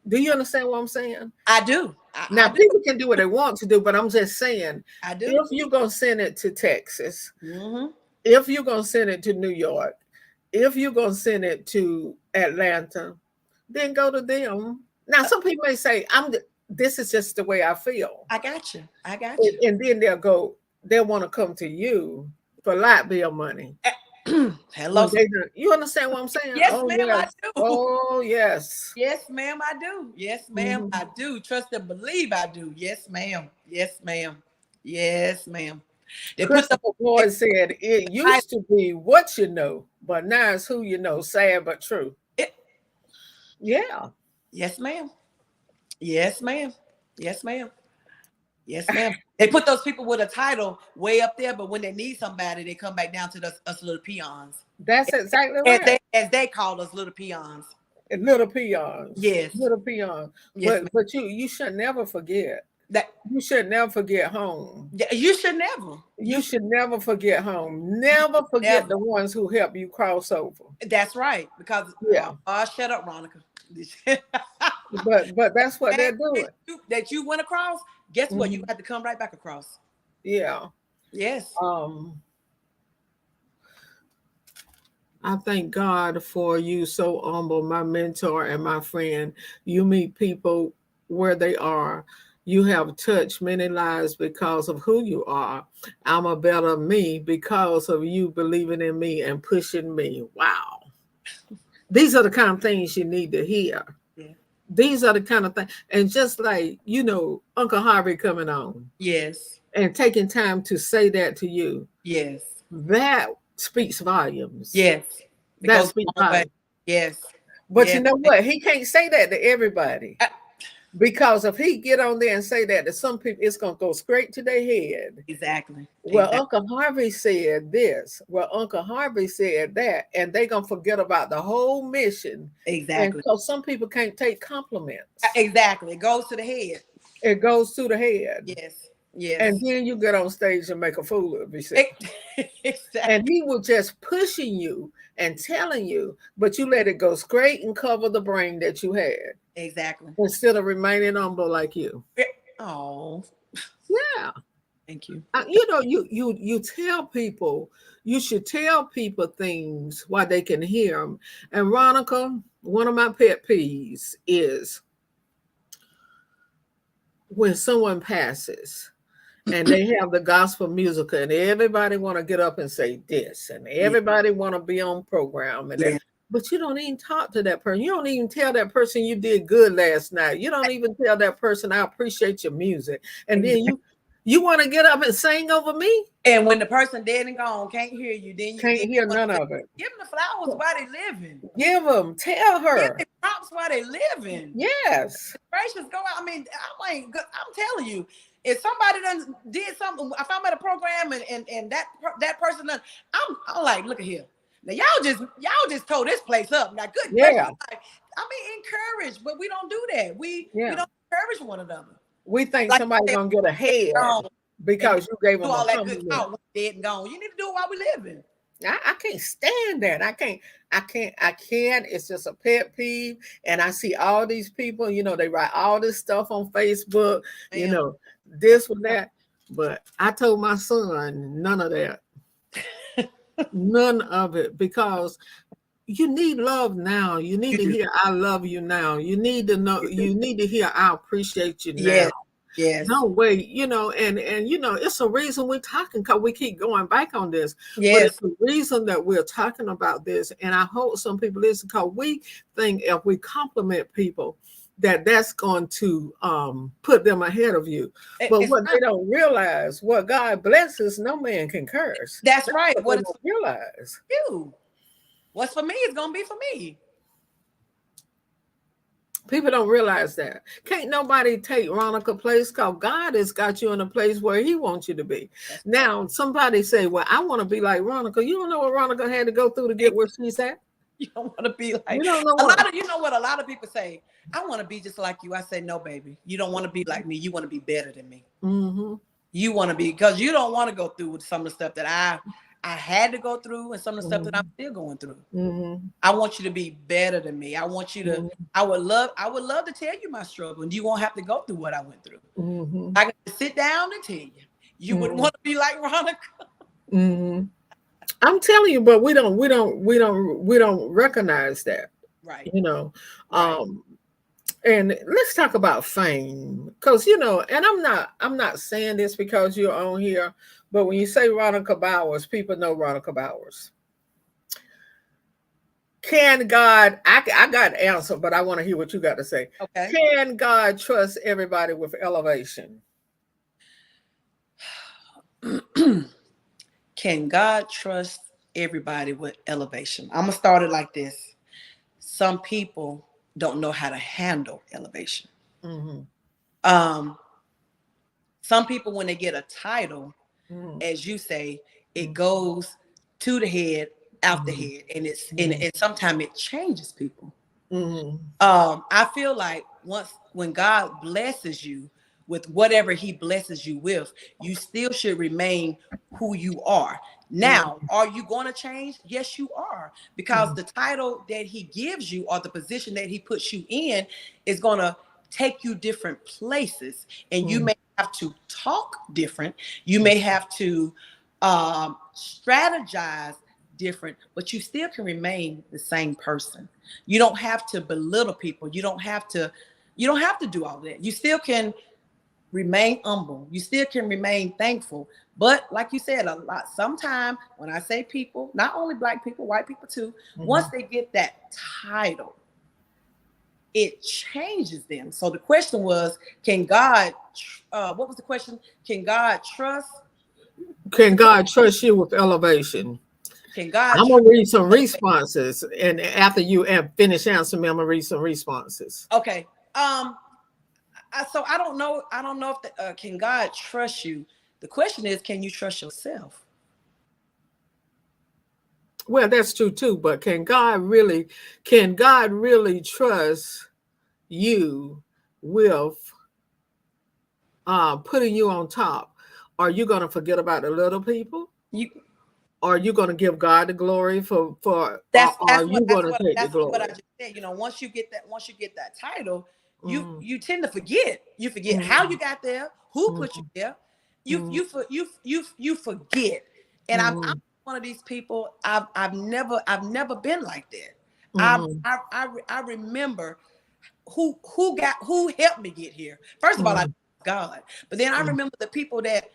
Do you understand what I'm saying? I do. Now, people can do what they want to do, but I'm just saying, I do. If you're going to send it to Texas, if you're going to send it to New York, if you're going to send it to Atlanta, then go to them. Now, some people may say, this is just the way I feel. I got you. And then they'll want to come to you for light bill money. Hello. You understand what I'm saying? Yes, Oh ma'am, I yes. do. Oh yes. Yes, ma'am, I do. Yes, ma'am, I do. Trust and believe I do. Yes, ma'am. Yes, ma'am. Yes, ma'am. They put the Christopher Boyd said it used to be what you know, but now it's who you know. Sad but true. it, Yeah. yes, ma'am. Yes, ma'am. Yes, ma'am. Yes, ma'am. They put those people with a title way up there, but when they need somebody, they come back down to us little peons. That's exactly As right. they call us little peons. And little peons. Yes. Little peons. Yes, ma'am. But you should never forget. That You should never forget home. you should never. You should never forget home. Never forget Never. the ones who help you cross over. That's right. Because Yeah. shut up, Ronica. But that's what they're doing. That you went across, guess what? You Mhm. had to come right back across. Yeah. Yes. I thank God for you, so humble, my mentor and my friend. You meet people where they are. You have touched many lives because of who you are. I'm a better me because of you believing in me and pushing me. Wow. These are the kind of things you need to hear. Yeah. These are the kind of things. And just like, Uncle Harvey coming on Yes. and taking time to say that to you, Yes. that speaks volumes. Yes. That speaks volumes. Yes. But yes. you know what? He can't say that to everybody. Because if he get on there and say that to some people, it's going to go straight to their head. Exactly. Well, exactly. Uncle Harvey said this. Well, Uncle Harvey said that. And they're going to forget about the whole mission. Exactly. And so some people can't take compliments. Exactly. It goes to the head. It goes to the head. Yes. Yes. And then you get on stage and make a fool of yourself. Exactly. And he was just pushing you and telling you, but you let it go straight and cover the brain that you had. Exactly. Instead of remaining humble like you. Oh. Yeah. Thank you. You tell people, you should tell people things while they can hear them. And Ronica, one of my pet peeves is when someone passes and they have the gospel music and everybody want to get up and say this and everybody want to be on program and that. But you don't even talk to that person. You don't even tell that person you did good last night. You don't even tell that person I appreciate your music. And then you want to get up and sing over me? And when the person dead and gone can't hear you, then you can't hear none of it. Give them the flowers while they living. Give them. Tell her. Give them props while they living. Yes. Gracious, go out. I mean, I'm telling you, if somebody done did something, if I'm at a program and that person done, I'm like, look at here. Now y'all just tore this place up. Now, good. Yeah. Encourage, but we don't do that. We don't encourage one another. We think like somebody's gonna get ahead because you gave them all a that good talk dead and gone. You need to do it while we living. I can't stand that. I can't. It's just a pet peeve. And I see all these people, they write all this stuff on Facebook, this and that. But I told my son none of that. None of it, because you need love now. You need to hear I love you now. You need to know, you need to hear I appreciate you now. Yes. No way, and it's a reason we're talking, because we keep going back on this. Yes. But it's the reason that we're talking about this. And I hope some people listen, because we think if we compliment people, that's going to put them ahead of you. But what they don't realize, what God blesses, no man can curse. That's right. What they don't realize. What's for me is going to be for me. People don't realize that. Can't nobody take Ronica place, because God has got you in a place where he wants you to be. Now, somebody say, well, I want to be like Ronica. You don't know what Ronica had to go through to get where she's at? You don't want to be like, you don't know what a lot of people say, I want to be just like you. I say, no, baby, you don't want to be like me. You want to be better than me. Mm-hmm. You want to be, because you don't want to go through with some of the stuff that I had to go through and some of the stuff that I'm still going through. Mm-hmm. I want you to be better than me. I want you to, I would love to tell you my struggle, and you won't have to go through what I went through. Mm-hmm. I can sit down and tell you. You would want to be like Ronica. Mm-hmm. I'm telling you, but we don't recognize that. Right. Right. And let's talk about fame, because and I'm not saying this because you're on here, but when you say Ronica Bowers, people know Ronica Bowers. Can God, I got an answer, but I want to hear what you got to say. Okay. Can God trust everybody with elevation? Can God trust everybody with elevation? I'm gonna start it like this. Some people don't know how to handle elevation. Mm-hmm. Um, some people, when they get a title, Mm-hmm. as you say, it goes to the head, out the Mm-hmm. head, and and sometimes it changes people. Mm-hmm. I feel like when God blesses you with whatever He blesses you with, you still should remain who you are. Now, are you going to change? Yes, you are, because Mm-hmm. the title that He gives you or the position that He puts you in is going to take you different places, and you Mm-hmm. may have to talk different. You may have to strategize different, but you still can remain the same person. You don't have to belittle people. You don't have to do all that. You still can remain humble. You still can remain thankful. But like you said, a lot sometimes when I say people, not only black people, white people too, once Mm-hmm. they get that title, it changes them. So the question was, can God what was the question? Can God trust? Can God trust you with elevation? Can God I'm trust? gonna read some responses, and after you have finished answering me, I'm gonna read some responses. Okay. So I don't know. I don't know if can God trust you. The question is, can you trust yourself? Well, that's true too, but can God really trust you with putting you on top? Are you gonna forget about the little people? You Are you gonna give God the glory for that's or are that's what you that's gonna what take the that's what I glory? just said. Once you get that title, you Mm-hmm. you tend to forget. You forget how Mm-hmm. you got there, who put you there. You forget. And I'm Mm-hmm. one of these people. I've never been like that. Mm-hmm. I remember who helped me get here. First of all, I Mm-hmm. God, but then I remember the people that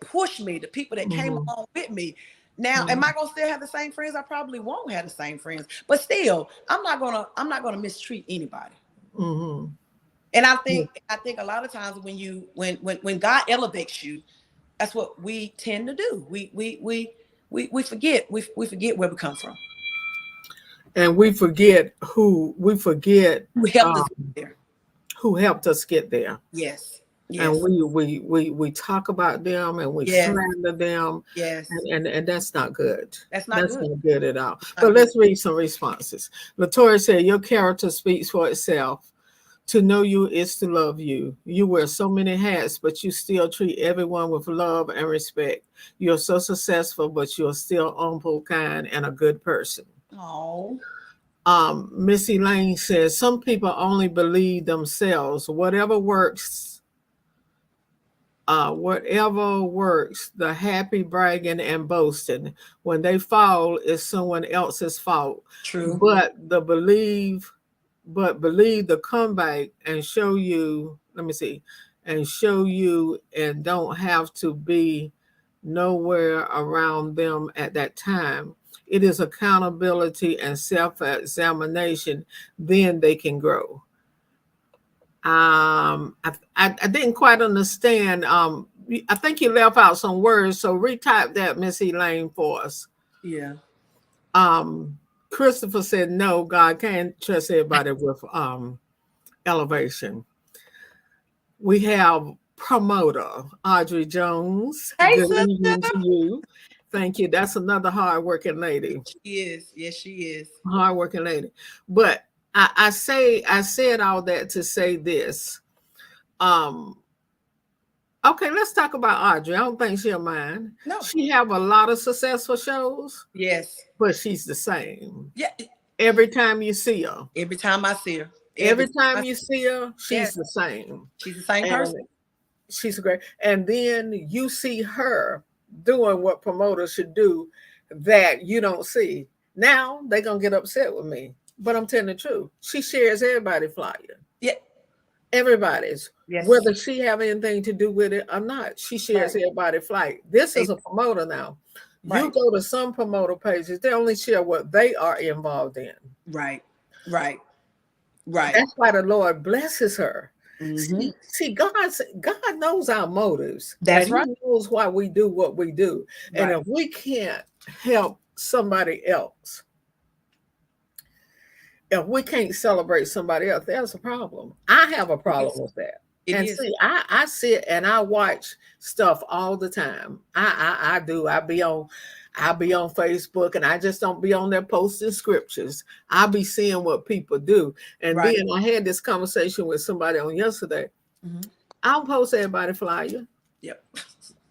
pushed me, the people that came Mm-hmm. along with me. Now, am Mm-hmm. I gonna still have the same friends? I probably won't have the same friends, but still, I'm not gonna mistreat anybody. Mm-hmm. And I think a lot of times when God elevates you, that's what we tend to do. We forget we forget where we come from. And we forget Who helped us um, get there? who helped us get there. Yes, And yes, we talk about them and we yes, slander them, yes. and that's not good. That's not That's good. not good at all. Not But good. let's read some responses. Latoya said, "Your character speaks for itself. To know you is to love you. You wear so many hats, but you still treat everyone with love and respect. You're so successful, but you're still humble, kind, and a good person." Oh, Missy Lane says, "Some people only believe themselves. Whatever works, the happy bragging and boasting. When they fall, it's someone else's fault. true. But believe the comeback and show you, let me see, and show you and don't have to be nowhere around them at that time. It is accountability and self-examination. Then they can grow." I didn't quite understand. I think you left out some words, so retype that, Miss Elaine, for us. Yeah. Um, Christopher said, "No, God can't trust everybody with elevation." We have promoter Audrey Jones. Hey, Good sister. evening to you. Thank you. That's another hardworking lady. She is. Yes, she is. Hardworking lady. But I said all that to say this. Um, Okay, let's talk about Audrey. I don't think she'll mind. No. She have a lot of successful shows, Yes. but she's the same. Yeah. Every time you see her, Every time I see her, every every time time you see her, yes, she's the same. she's the same person. And she's great. And then you see her doing what promoters should do that you don't see. Now they're gonna get upset with me. But I'm telling the truth. She shares everybody flyer. Yeah. Everybody's, Yes. whether she have anything to do with it or not, she shares Right. everybody flight. This is Hey, a promoter now. You go to some promoter pages, they only share what they are involved in. Right. Right. Right. That's why the Lord blesses her. Mm-hmm. See, God knows our motives, That's and right. He knows why we do what we do. And Right. if we can't help somebody else, if we can't celebrate somebody else, there's a problem. I have a It problem is. with that. It And is. see, I sit and I watch stuff all the time. I do. I be on Facebook, and I just don't be on there posting scriptures. I be seeing what people do. And Right. then I had this conversation with somebody on yesterday. Mm-hmm. I'll post everybody flyer. Yep.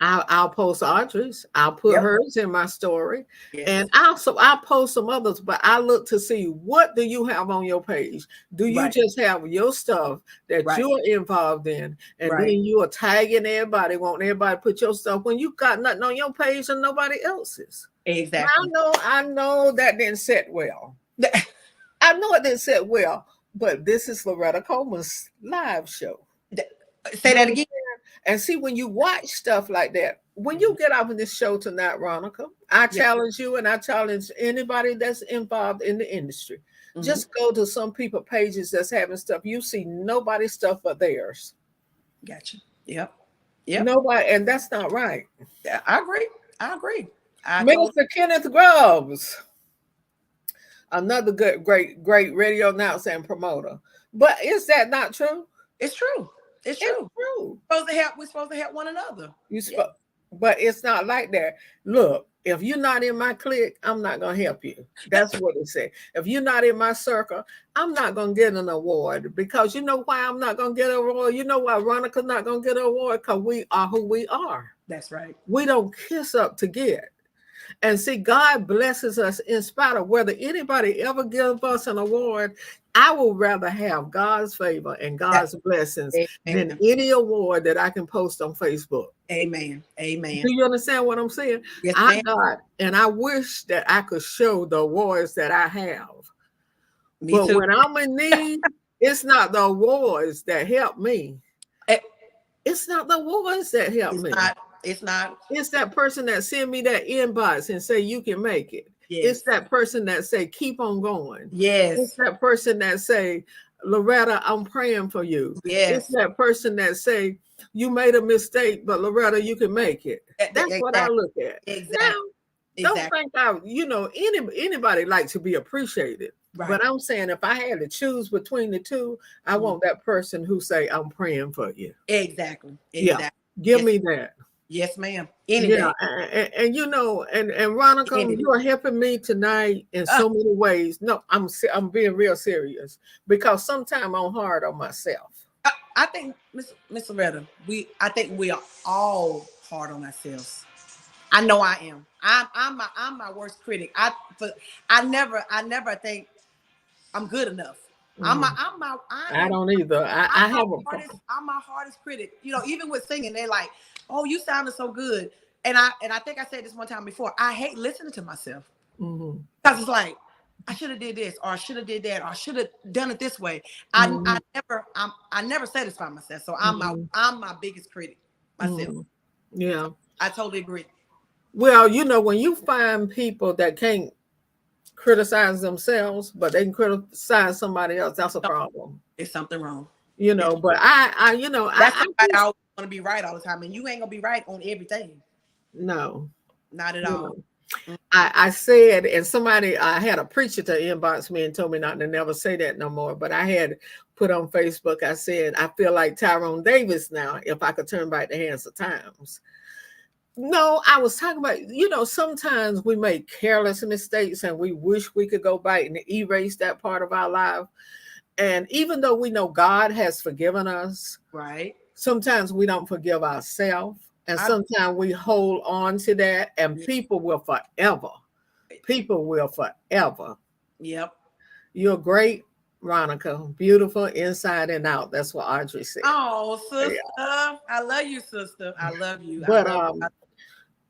I'll post Audrey's. I'll put Yep. hers in my story, Yes. and I'll post some others. But I look to see, what do you have on your page? Do you Right. just have your stuff that Right. you're involved in, and then Right. you are tagging everybody, wanting everybody to put your stuff when you got nothing on your page and nobody else's? Exactly. I know that didn't set well. I know it didn't set well, but this is Loretta Coleman's live show. Say that again. And see, when you watch stuff like that, when you get off of this show tonight, Ronica, I challenge you, and I challenge anybody that's involved in the industry. Mm-hmm. Just go to some people pages that's having stuff. You see nobody's stuff but theirs. Gotcha. Yep. Yep. Nobody, and that's not right. Yeah, I agree. I agree. Minister Kenneth Groves, another good, great radio announcer and promoter. But is that not true? It's true. It's true. We're supposed to help one another. But it's not like that. Look, if you're not in my clique, I'm not gonna help you. That's what it said. If you're not in my circle, I'm not gonna get an award. Because you know why I'm not gonna get an award? You know why Ronica's not gonna get an award? Because we are who we are. That's right. We don't kiss up to get. And see, God blesses us in spite of whether anybody ever gives us an award. I would rather have God's favor and God's blessings than any award that I can post on Facebook. Amen. Amen. Do you understand what I'm saying? Yes, I got, and I wish that I could show the awards that I have. But when I'm in need, it's not the awards that help me. It's not the awards that help me. It's not. It's that person that send me that inbox and say you can make it. Yes. It's that person that say keep on going. Yes. It's that person that say, Loretta, I'm praying for you. Yes. It's that person that say you made a mistake, but Loretta, you can make it. That's what I look at. Exactly. Now, don't think anybody like to be appreciated. Right. But I'm saying if I had to choose between the two, I want that person who say I'm praying for you. Exactly. Yeah. Give me that. Yes, ma'am. Any day. And Ronica, you are helping me tonight in so many ways. No, I'm being real serious because sometimes I'm hard on myself. I think, Miss Loretta, I think we are all hard on ourselves. I know I am. I'm my worst critic. I never think I'm good enough. I don't either. I'm my hardest critic. You know, even with singing, they're like, "Oh, you sounded so good," and I think I said this one time before. I hate listening to myself because it's like I should have did this, or I should have did that, or I should have done it this way. I never satisfy myself, so I'm my biggest critic myself. Yeah, I totally agree. Well, when you find people that can't criticize themselves, but they can criticize somebody else, that's a problem. There's something wrong. But I want to be right all the time, and you ain't gonna be right on everything. No, not at all. I said, and I had a preacher to inbox me and told me not to never say that no more. But I had put on Facebook, I said, I feel like Tyrone Davis now, if I could turn back the hands of times. No, I was talking about, sometimes we make careless mistakes and we wish we could go back and erase that part of our life. And even though we know God has forgiven us, right? Sometimes we don't forgive ourselves. And sometimes we hold on to that, and people will forever. Yep. You're great, Ronica. Beautiful inside and out. That's what Audrey said. Oh, sister. Yeah. I love you, sister. I love you. But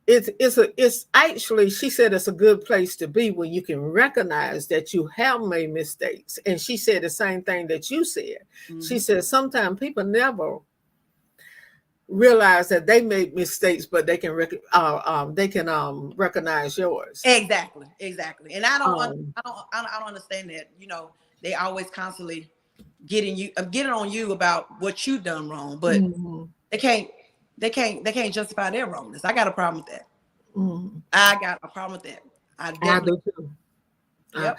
it's actually, she said it's a good place to be when you can recognize that you have made mistakes. And she said the same thing that you said. Mm-hmm. She said sometimes people never realize that they made mistakes, but they can recognize yours. Exactly, exactly. And Um, I don't understand that. You know, they always constantly getting on you about what you done wrong, but mhm, they can't they can't justify their wrongness. I got a problem with that. mhm. I got a problem with that. I I definitely. do too. Uh,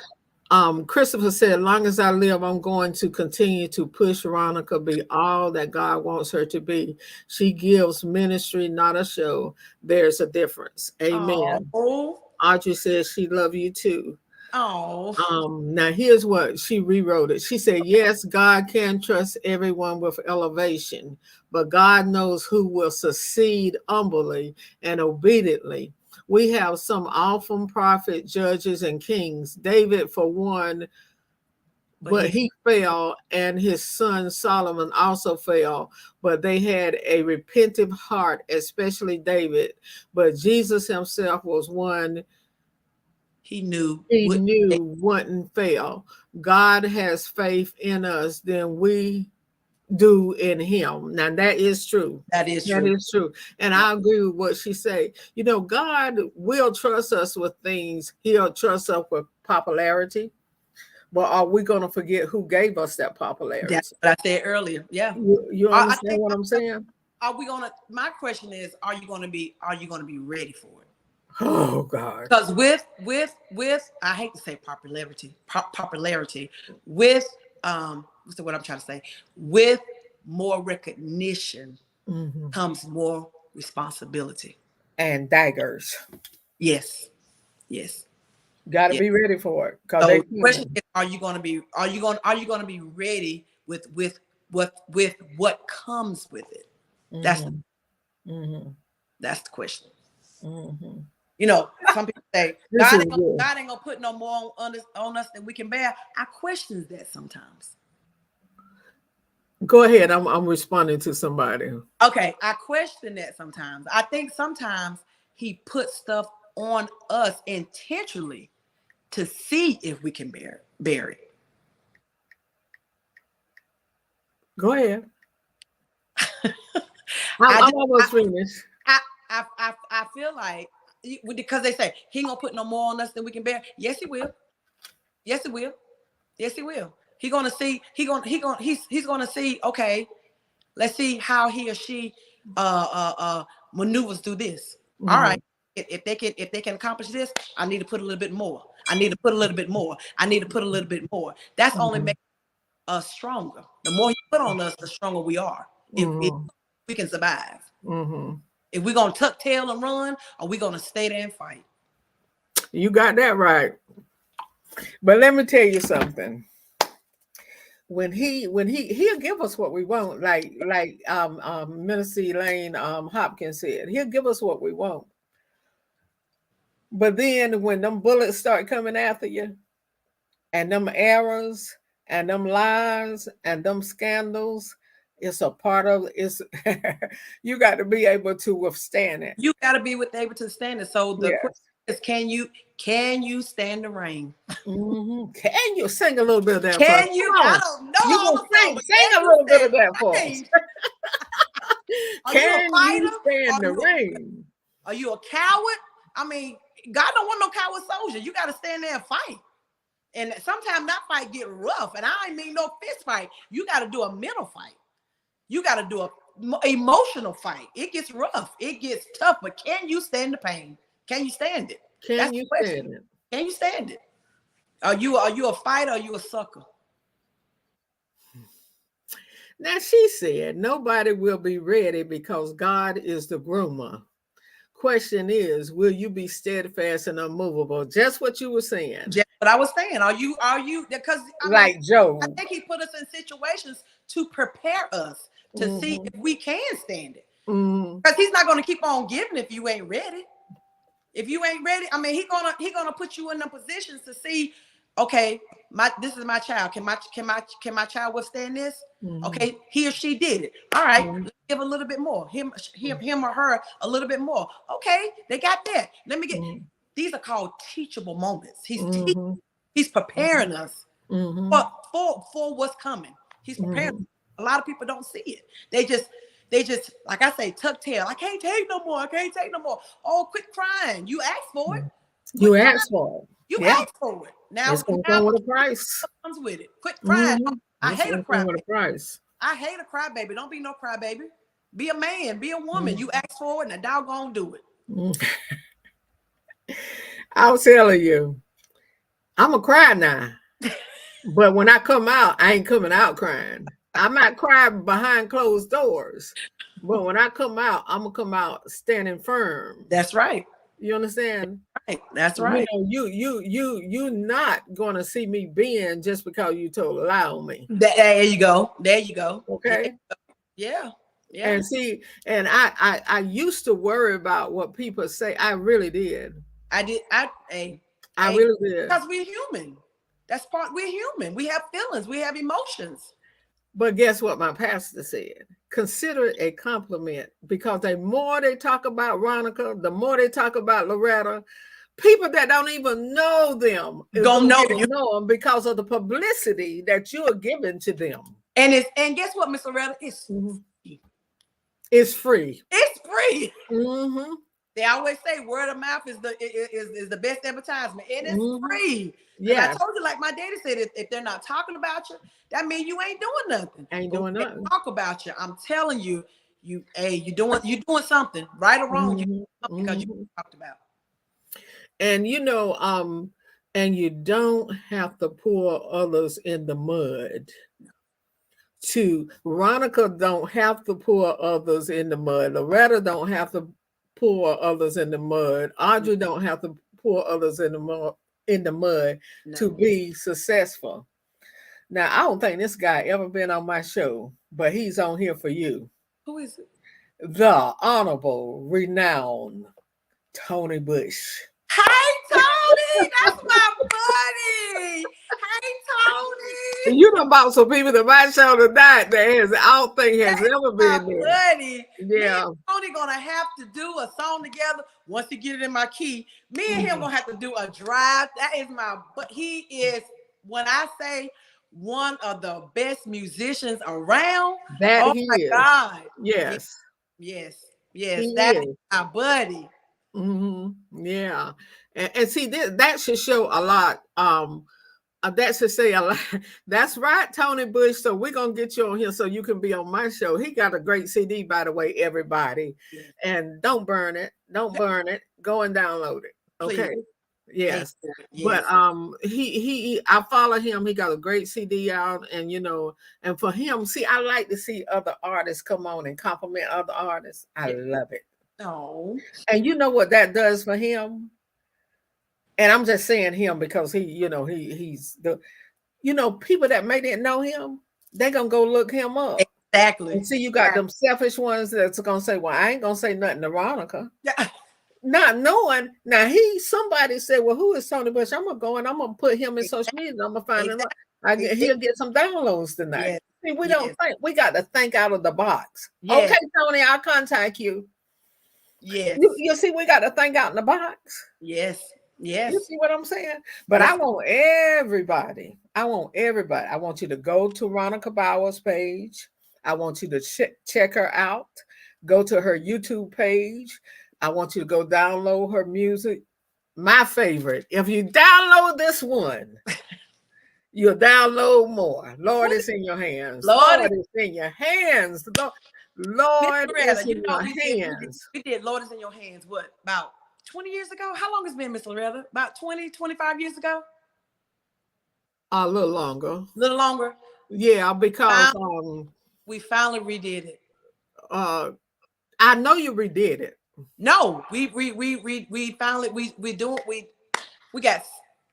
Yep. Christopher said, long as I live, I'm going to continue to push Ronica be all that God wants her to be. She gives ministry, not a show. There's a difference. Amen. Oh, Audrey says she love you too. oh, Now here's what she rewrote it. She said, yes, God can trust everyone with elevation, but God knows who will succeed humbly and obediently. We have some awesome prophet, judges, and kings. David, for one, but but he fell, and his son Solomon also fell, but they had a repentant heart, especially David. But Jesus himself was one he knew he what. knew wouldn't fail. God has faith in us than we do in him. Now that is true. That is That true. is true. And Yeah. I agree with what she said. You know, God will trust us with things. He'll trust us with popularity. But are we going to forget who gave us that That's popularity? what I said earlier. Yeah. You I understand think. what I'm saying? Are we gonna? My question is, are you gonna be ready for it? Oh God. Because with I hate to say popularity with what's the word I'm trying to say, with more recognition Hmm. comes more responsibility. And daggers. Yes, yes, Got to yes. be ready for it because So they the question coming. is, are you gonna be ready with what comes with it? That's Hmm. Hmm. that's the question. Hmm. You know, some people say This is good. God ain't gonna put no more on us than we can bear. I question that sometimes. Go ahead. I'm responding to somebody. Okay, I question that sometimes. I think sometimes he puts stuff on us intentionally to see if we can bear it. Go ahead. I I'm just almost finished. I feel like because they say he ain't gonna put no more on us than we can bear. Yes, he will. Yes, he will. Yes, he will. He gonna see. He's gonna see. Okay, let's see how he or she maneuvers through this. All right. Hmm. If they can accomplish this, I need to put a little bit more. I need to put a little bit more. I need to put a little bit more. That's only Hmm. makes us stronger. The more he put on us, the stronger we are. If Hmm. we can survive. Hmm. If we're gonna tuck tail and run, or we gonna stay there and fight. You got that right. But let me tell you something. He'll give us what we want, like Minister Elaine Hopkins said, he'll give us what we want. But then when them bullets start coming after you, and them errors and them lies and them scandals, it's a part of it's you got to be able to withstand it. You gotta be able to stand it. So the question Yes. is, can you stand the rain? Hmm. Can you sing a little bit of that for us? Can you? Come I on. don't know You all can the song, sing, but sing can a you little bit of stand that the for us. rain? Are you a Can you fighter? stand Are the you rain? are you a coward? I mean, God don't want no coward soldier. You got to stand there and fight. And sometimes that fight get rough. And I ain't mean no fist fight. You got to do a mental fight. You got to do a emotional fight. It gets rough. It gets tough. But can you stand the pain? Can you stand it? That's Can you the question. stand it? Can you stand it? Are you a fighter? Or are you a sucker? Now she said nobody will be ready because God is the groomer. Question is, will you be steadfast and unmovable? Just what you were saying. Just what I was saying. Are you because I mean Like I Job. think he put us in situations to prepare us to see Hmm. if we can stand it. Hmm. Because he's not going to keep on giving if you ain't ready. If you ain't ready, I mean, he gonna put you in the positions to see, okay, this is my child. Can my child withstand this? Hmm. Okay, he or she did it. All right, Hmm. let's give a little bit more. Him or her a little bit more. Okay, they got that. Let me get. These are called teachable moments. Hmm. He's preparing us Hmm. for what's coming. He's preparing. Hmm. A lot of people don't see it. They they just, like I say, tuck tail. I can't take no more. I can't take no more. Oh, quit crying. You asked for it. Quit You crying. asked for it. You Yeah. asked for it. It's Now gonna come with a price. comes with it. Quit crying. I It's hate a gonna come with crybaby. a price. I hate a crybaby. Don't be no crybaby. Be a man. Be a woman. You asked for it, and the doggone do it. I'll tell you, I'm a cry now. But when I come out, I ain't coming out crying. I might cry behind closed doors. But when I come out, I'm gonna come out standing firm. That's right. You understand? Right. That's right. You're not gonna see me being just because you told a lie on me. There you go. There you go. Okay. Yeah. Yeah. And see, and I used to worry about what people say. I really did. I really did. Because we're human. That's part. We're human. We have feelings. We have emotions. But guess what my pastor said? Consider it a compliment, because the more they talk about Ronica, the more they talk about Loretta, people that don't even know them Gonna know them because of the publicity that you are giving to them. And guess what, Miss Loretta? It's free. It's free. It's free. Mm-hmm. They always say word of mouth is the best advertisement, and it's free. Yeah, I told you, like my daddy said, if they're not talking about you, that means you ain't doing nothing. Ain't doing nothing. Talk about you. I'm telling you, you're doing something, right or wrong. Because you talked about. And and you don't have to pour others in the mud. Ronica don't have to pour others in the mud. Loretta don't have to pour others in the mud. Audrey don't have to pour others in the mud to be successful. Now, I don't think this guy ever been on my show, but he's on here for you. Who is it? The Honorable, Renowned Tony Bush. Hey, Tony! That's my buddy! Hey, Tony! You done bought some people to my show tonight that I don't think has ever been there. Buddy. Yeah. Me and Tony gonna have to do a song together once he get it in my key. Me and him gonna have to do a drive. That is but he is, when I say, one of the best musicians around. That he is. God. Yes. That is my buddy. Yeah. And see, that should show a lot. That should say a lot. That's right, Tony Bush. So we're gonna get you on here so you can be on my show. He got a great CD, by the way, everybody. And don't burn it. Don't burn it. Go and download it. Okay. Please. Yes. But I follow him. He got a great CD out, and and for him, see, I like to see other artists come on and compliment other artists. I love it. Oh. And you know what that does for him? And I'm just saying him because he's the, people that may didn't know him, they're gonna go look him up. Exactly. And see, you got them selfish ones that's gonna say, well, I ain't gonna say nothing to Ronica. Yeah. Not knowing. Now somebody said, well, who is Tony Bush? I'm gonna go and I'm gonna put him in social media. I'm gonna find him. He'll get some downloads tonight. Yes. See, we don't think, we got to think out of the box. Yes. Okay, Tony, I'll contact you. Yes. You see, we got to think out in the box. Yes. Yes. You see what I'm saying? But yes. I want everybody. I want you to go to Ronica Bowers' page. I want you to check her out. Go to her YouTube page. I want you to go download her music. My favorite. If you download this one, you'll download more. Lord, it's in your hands. Lord, it's in your hands. Lord, it's in your hands. We did Lord, it's in your hands. What, about 20 years ago? How long has it been, Miss Loretta? About 20, 25 years ago? A little longer. A little longer? Yeah, because we finally redid it. I know you redid it. No, we finally we got,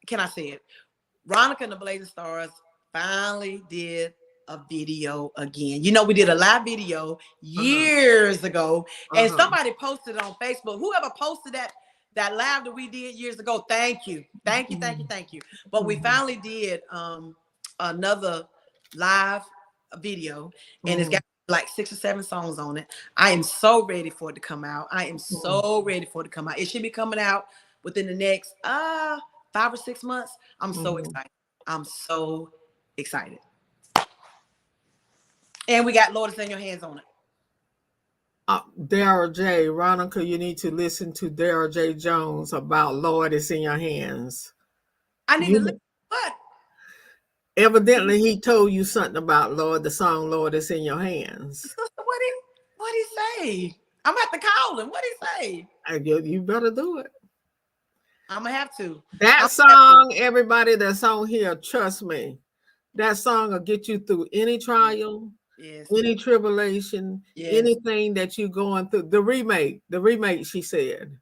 can I say it? Ronica and the Blazing Stars finally did a video again. We did a live video years ago, and somebody posted it on Facebook. Whoever posted that live that we did years ago, thank you. But we finally did another live video, and it's got like 6 or 7 songs on it. I am so ready for it to come out. It should be coming out within the next 5 or 6 months. I'm so excited. And we got Lord, it's in your hands on it. Daryl J. Ronica, you need to listen to Daryl J. Jones about Lord is in your hands. I need to listen. You What? evidently he told you something about Lord, the song Lord is in your hands. Sister, what he say? I'm gonna have to call him. What he say? You better do it. I'm gonna have to. That I'm gonna have to. song, everybody that's on here, trust me, that song will get you through any trial, Yes. any tribulation, Yes. anything that you're going through. The remake, she said.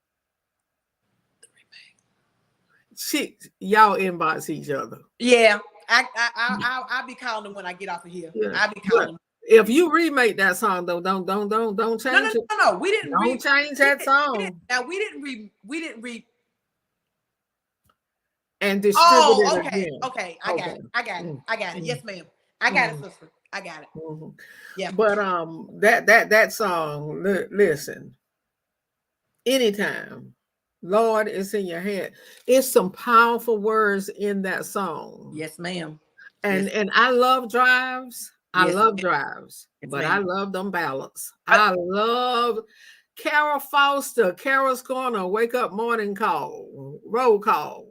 Y'all inbox each other. Yeah. I'll be calling him when I get off of here. Yeah. I'll be But calling him. if you remake that song though, don't No, no, change it. no, no. We didn't Don't change we that song now we didn't re and distribute Oh, it okay. again. Okay. I got Okay. it. I got it. Mm, I got it. mm, Yes, ma'am. I got it, mm, sister. I got it. mm. Yeah. But that song, listen, anytime, Lord is in your head. It's some powerful words in that song. Yes, ma'am. And Yes. I love drives. I Yes. love drives, Yes, but I ma'am. love them ballads. I love Carol Foster, Carol's Corner, Wake Up Morning Call, Roll Call.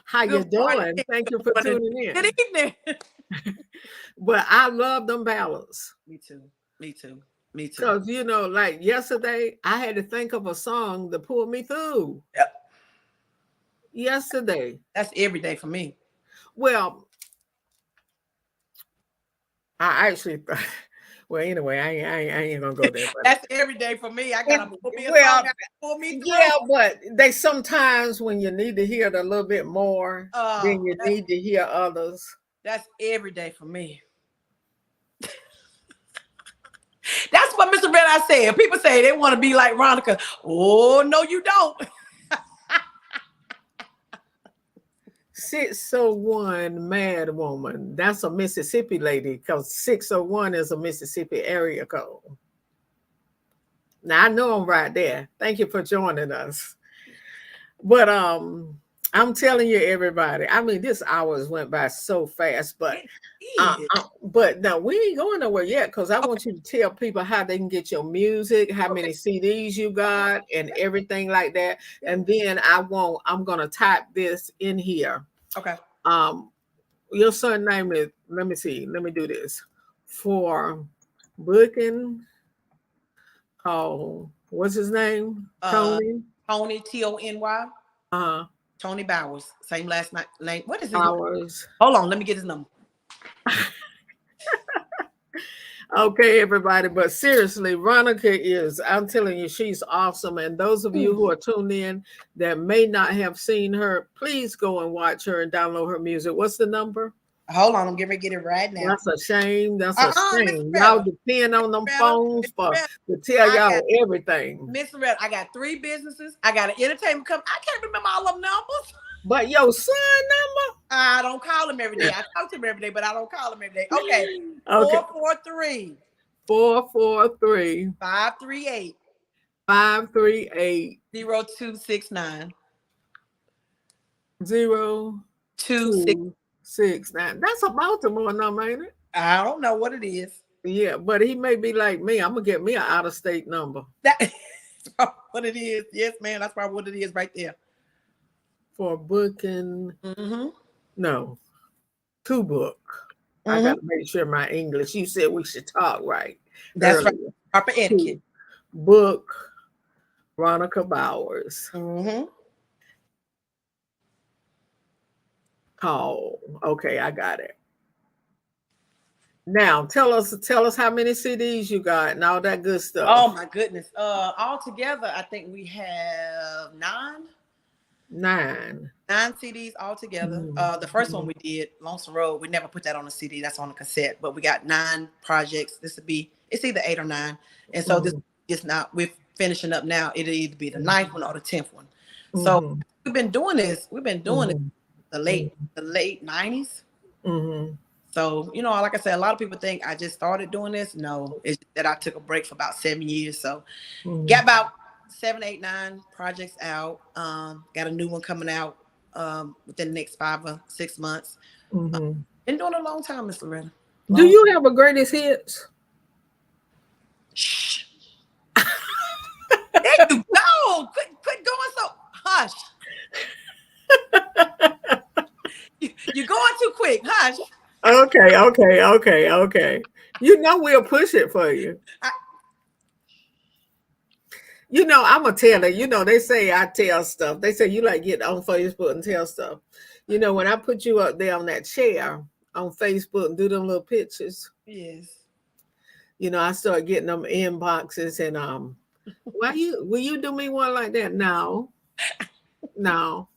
How you Good morning. doing? Thank you for Good morning. tuning Good in. evening. But I love them ballads. Me too. Me too. Me too. Because, like yesterday, I had to think of a song to pull me through. Yep. Yesterday. That's every day for me. Well, I actually, well, anyway, I ain't gonna go there. But That's every day for me. I gotta pull me a well, song out, pull me through. yeah, but they sometimes when you need to hear it a little bit more, then you need to hear others. That's every day for me. That's what Mr. Red I said. People say they want to be like Ronica. Oh, no, you don't. 601 Mad Woman. That's a Mississippi lady because 601 is a Mississippi area code. Now I know I'm right there. Thank you for joining us. But I'm telling you, everybody. I mean, this hours went by so fast, but now we ain't going nowhere yet because I want you to tell people how they can get your music, how many CDs you got, and everything like that. And then I'm gonna type this in here. Okay. Your son name is. Let me see. Let me do this for booking. Oh, what's his name? Tony. Tony Tony. Tony Bowers. Same last name. What is it? Bowers. Hold on. Let me get his number. Okay, everybody, but seriously, Ronica I'm telling you, she's awesome. And those of you who are tuned in that may not have seen her, please go and watch her and download her music. What's the number? Hold on, I'm getting ready to get it right now. That's a shame. That's a shame. Miss Y'all depend on them phones to tell y'all everything. Miss Loretta, I got 3 businesses. I got an entertainment company. I can't remember all of them numbers. But your son number? I don't call him every day. I talk to him every day, but I don't call him every day. Okay. 443 443 538 538 0269 0269. That's a Baltimore number, ain't it? I don't know what it is. Yeah, but he may be like me. I'm gonna get me an out-of-state number. That's what it is. Yes, man. That's probably what it is right there. For booking, no, to book. I got to make sure my English. You said we should talk right. That's right. Proper etiquette. Book Ronica Bowers. Call. Okay, I got it. Now tell us how many CDs you got and all that good stuff. Oh my goodness. All together, I think we have 9 CDs all together. The first one we did, Lonesome Road, we never put that on a CD. That's on a cassette. But we got 9 projects. It's either 8 or 9. And so this is not. We're finishing up now. It'll either be the 9th one or the 10th one. So we've been doing this. We've been doing it the late 90s. So, like I said, a lot of people think I just started doing this. No, it's that I took a break for about 7 years. So got about 7, 8, 9 projects out. Got a new one coming out within the next 5 or 6 months. Been doing it a long time, Miss Loretta. Do you have a greatest hits? Shh. quick. Hush. Okay. You know we'll push it for you. I, You know, I'm gonna tell it. You know, they say I tell stuff. They say you like get on Facebook and tell stuff. You know, when I put you up there on that chair on Facebook and do them little pictures, yes. you know, I start getting them inboxes and why you will you do me one like that? No, no.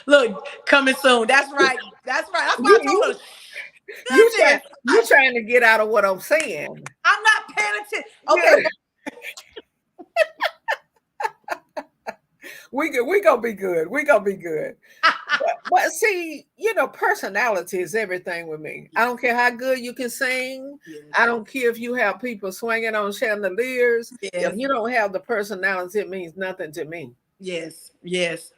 Look, coming soon. That's right. That's right. That's why You I told you her. Goodness. you trying to get out of what I'm saying. I'm not paying attention. Okay. Yeah. We gonna be good. We gonna be good. But see, you know, personality is everything with me. I don't care how good you can sing. Yes. I don't care if you have people swinging on chandeliers. If Yes. you don't have the personality, it means nothing to me. Yes. Yes.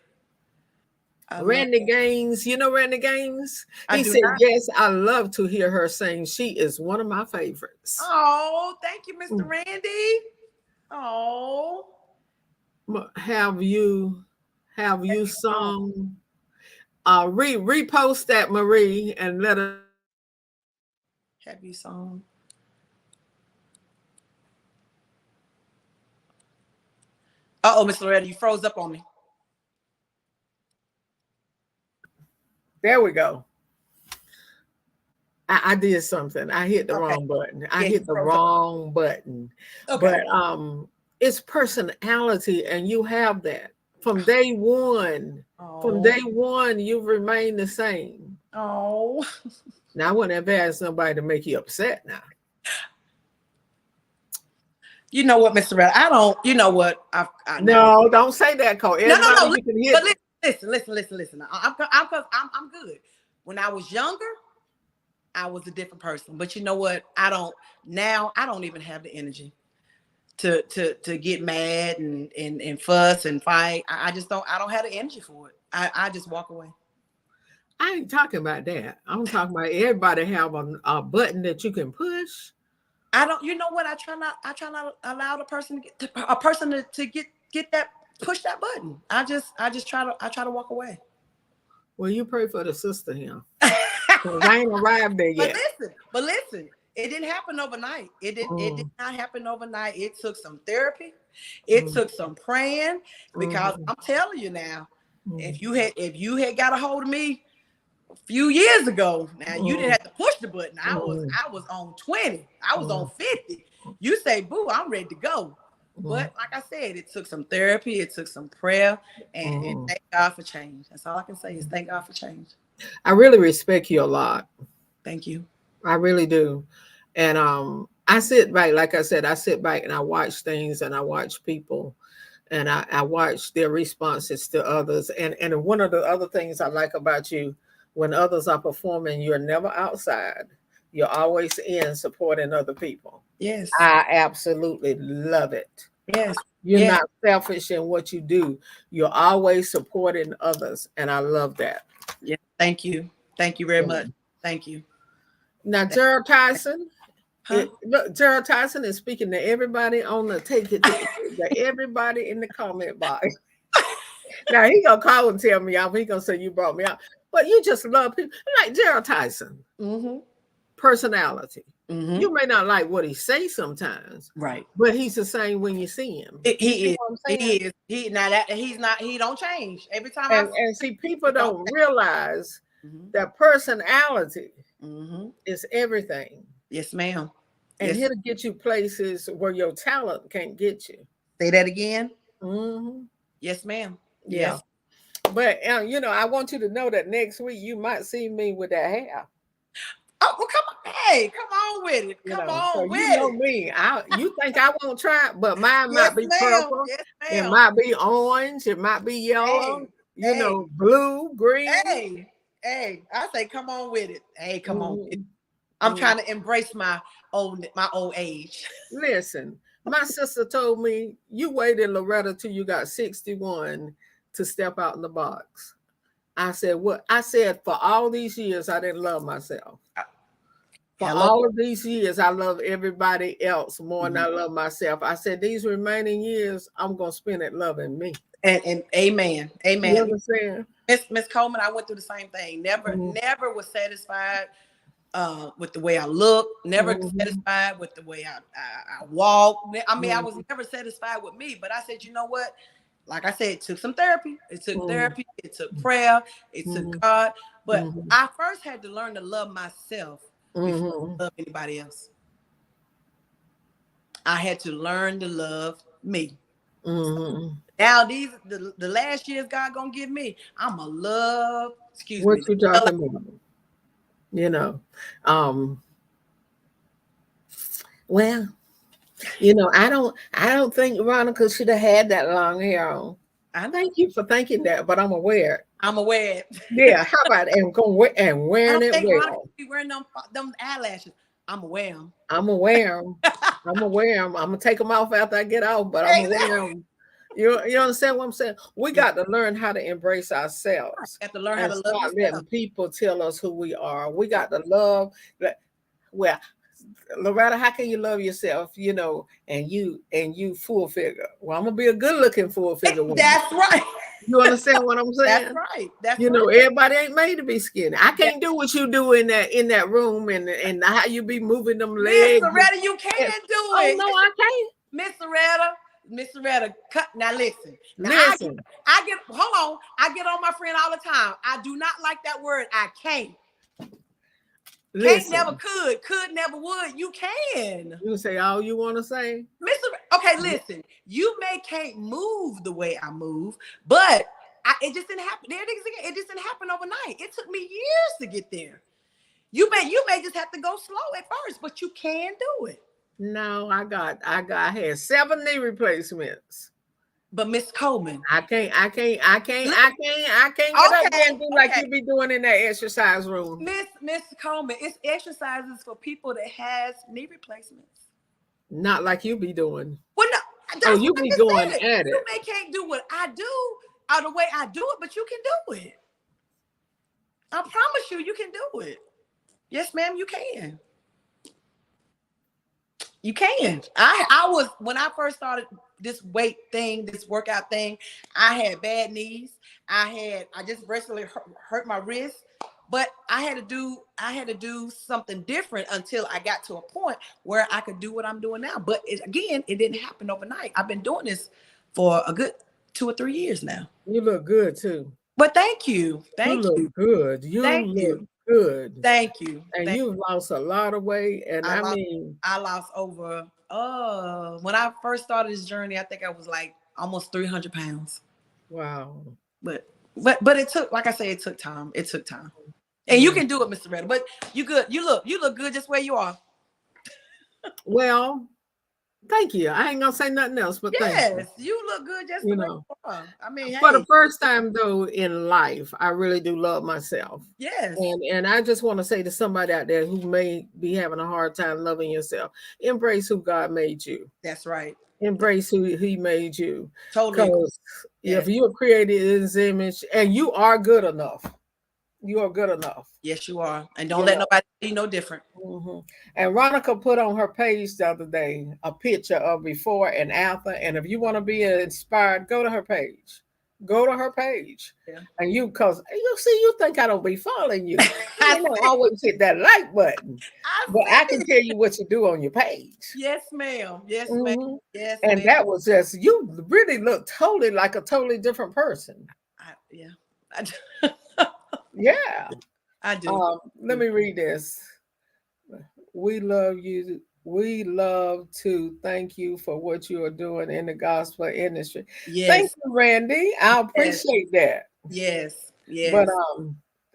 I love Randy Gaines, you know Randy Gaines? I He do said, not. yes, I love to hear her sing. She is one of my favorites. Oh, thank you, Mr. Mm. Randy. Oh. Have you sung repost that, Marie, and let us Have you song? Uh-oh, Miss Loretta, you froze up on me. there we go. I did something. I hit the Okay. wrong button. I Yeah, you hit the froze up. wrong button. Okay. But it's personality, and you have that from day one. From Oh. day one, you've remained the same. Oh. Now I wouldn't have asked somebody to make you upset now. You know what, Mr. Red? I don't. You know what? I now. No, don't say that, Cole. No, no, Everybody no. you can But hit. listen. I'm good. When I was younger, I was a different person. But you know what? I don't even have the energy to get mad and fuss and fight. I just don't. I don't have the energy for it. I just walk away. I ain't talking about that. I'm talking about everybody have a button that you can push. I don't. You know what? I try not to allow the person to get that push that button. I just try to walk away. Well, you pray for the sister here. 'Cause I ain't arrived there But yet. listen, it didn't happen overnight. It did Mm, not happen overnight. It took some therapy. It mm, took some praying because mhm, I'm telling you now, mm, if you had got a hold of me a few years ago, now you didn't mm, have to push the button. mm, I was on 20. I was on mm, 50. You say, boo, I'm ready to go. mm, But like I said, it took some therapy, it took some prayer, and mm. thank God for change. That's all I can say is thank God for change. I really respect you a lot. Thank you. I really do. And I sit back, like I said, I sit back and I watch things and I watch people and I watch their responses to others. And one of the other things I like about you, when others are performing, you're never outside. You're always in supporting other people. Yes. I absolutely love it. Yes. You're Yes. not selfish in what you do. You're always supporting others. And I love that. Yes. Thank you. Thank you very much. Mm. Thank you. Now, Thank- Gerald Tyson, Huh? look, Gerald Tyson is speaking to everybody on the everybody in the comment box. Now he gonna call and tell me off. He gonna say you brought me out, but you just love people like Gerald Tyson. Mm-hmm. Personality. Mm-hmm. You may not like what he say sometimes, Right. but he's the same when you see him. You see He is. what I'm He saying? is. He now that he's not. He don't change. Every time I And see, people he don't. don't realize Mm-hmm. that personality Mm-hmm. is everything, Yes, ma'am. and Yes. he'll get you places where your talent can't get you. Say that again. Hmm. Yes, ma'am. Yeah. Yes. But you know, I want you to know that next week you might see me with that hair. Oh, well, come on. Hey, come on with it. You Come know, so on you with know it. me. You think I won't try it, but mine Yes, might be ma'am. purple, Yes, it ma'am. might be orange, it might be yellow, Hey, you hey, know, blue, green. hey, hey. I say, come on with it. Hey, come on. Mhm, I'm mhm. trying to embrace my old age. Listen, my sister told me you waited, Loretta, till you got 61 to step out in the box. I said, what? I said, for all these years, I didn't love myself. For Hello. all of these years, I love everybody else more than Mhm. I love myself. I said, these remaining years, I'm going to spend it loving me. And amen. You Amen. understand? Miss Coleman, I went through the same thing. Never, Mm-hmm. never was satisfied with the way I look, never Mm-hmm. satisfied with the way I walk. I mean, I was Mm-hmm. never satisfied with me, but I said, you know what? Like I said, it took some therapy. It took therapy. It took prayer. It took Mm-hmm. God. But Mm-hmm. I first had to learn to love myself before Mm-hmm. I love anybody else. I had to learn to love me. Mm-hmm. Now the last years God gonna give me, I'm a love. Excuse What me. you talking about? You know, um, well, I don't think Veronica should have had that long hair on. I know. Thank you for thinking that, but I'm aware. I'm aware. Yeah, how about it? And I wearing don't it think Ronica well. be wearing them eyelashes. I'm aware. I'm aware. I'm aware. I'm gonna take them off after I get off, but I'm aware. Exactly. You understand what I'm saying? We Yeah. got to learn how to embrace ourselves You have to learn how and to love start yourself. letting people tell us who we are. We got to love. Well, Loretta, how can you love yourself? And you full figure. Well, I'm gonna be a good looking full figure woman. That's right. You understand what I'm That's saying? right. That's right. Everybody ain't made to be skinny. I Yeah. can't do what you do in that room and how you be moving them Miss legs. Loretta, you And- can't do oh it. no, I can't. Miss Loretta, cut now listen. Now Listen, hold on. I get on my friend all the time. I do not like that word. I can't. Can't never listen. could never would. You can. You say all you want to say. Okay, listen. You can't move the way I move, but it just didn't happen. There it is again. It just didn't happen overnight. It took me years to get there. You may just have to go slow at first, but you can do it. No, I had 7 knee replacements. But Miss Coleman, I can't get up there okay, and do like okay, you be doing in that exercise room. Miss Coleman, it's exercises for people that has knee replacements. Not like you be doing. Well, no, Oh, that's you what I be just going said. at You it. can't do what I do or the way I do it, but you can do it. I promise you can do it. Yes, ma'am, you can. You can. I was when I first started this weight thing, this workout thing, I had bad knees. I just recently hurt my wrist, but I had to do something different until I got to a point where I could do what I'm doing now. But it didn't happen overnight. I've been doing this for a good 2 or 3 years now. You look good too. But thank you. You Thank look you. good. You Thank look you. good. Thank you. And you've lost a lot of weight. And I I lost mean, I lost over when I first started this journey, I think I was like almost 300 pounds. wow. But it took, like I said, it took time. It took time. And you Mm. can do it, Mr. Redder. But you good. You look good just where you are. Well, thank you. I ain't gonna say nothing else, but thank you. Yes, you look good just the You way know, you are. I mean, for the hey, first time though in life, I really do love myself. yes, And I just want to say to somebody out there who may be having a hard time loving yourself, embrace who God made you. that's right. Embrace who He made you. Totally agree. Because if Yes. you're created in His image and you are good enough, you are good enough. Yes, you are. And don't You let know. nobody be no different. Mhm. And Ronica put on her page the other day a picture of before and after. And if you want to be inspired, go to her page. Go to her page. Yeah. And because you see, you think I don't be following you. I You don't see. always hit that like button. I But I can see. tell you what you do on your page. Yes, ma'am. Yes, ma'am. Mhm. Yes, And ma'am. that was just, you really look totally like a totally different person. Yeah. I do. Yeah. I do. Let me read this. We love you. We love to thank you for what you are doing in the gospel industry. Thank Yes. you, Randy. I Yes. appreciate that. Yes. But Yes.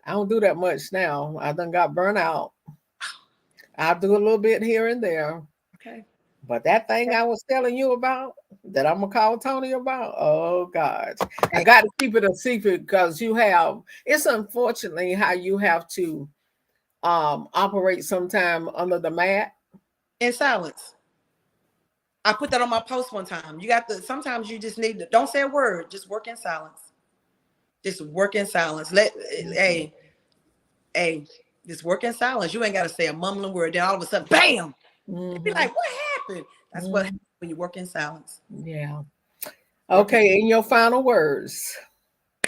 I don't do that much now. I done got burnt out. I'll do a little bit here and there. Okay. But that thing I was telling you about, that I'm gonna call Tony about, oh God. I got to keep it a secret because it's unfortunately how you have to operate sometime under the mat. In silence. I put that on my post one time. Sometimes you just need to, don't say a word, just work in silence. Just work in silence. Hey, just work in silence. You ain't got to say a mumbling word. Then all of a sudden, bam! Be Mm-hmm. like, what happened? That's what Mm-hmm. happens when you work in silence. Yeah. Okay, in your final words.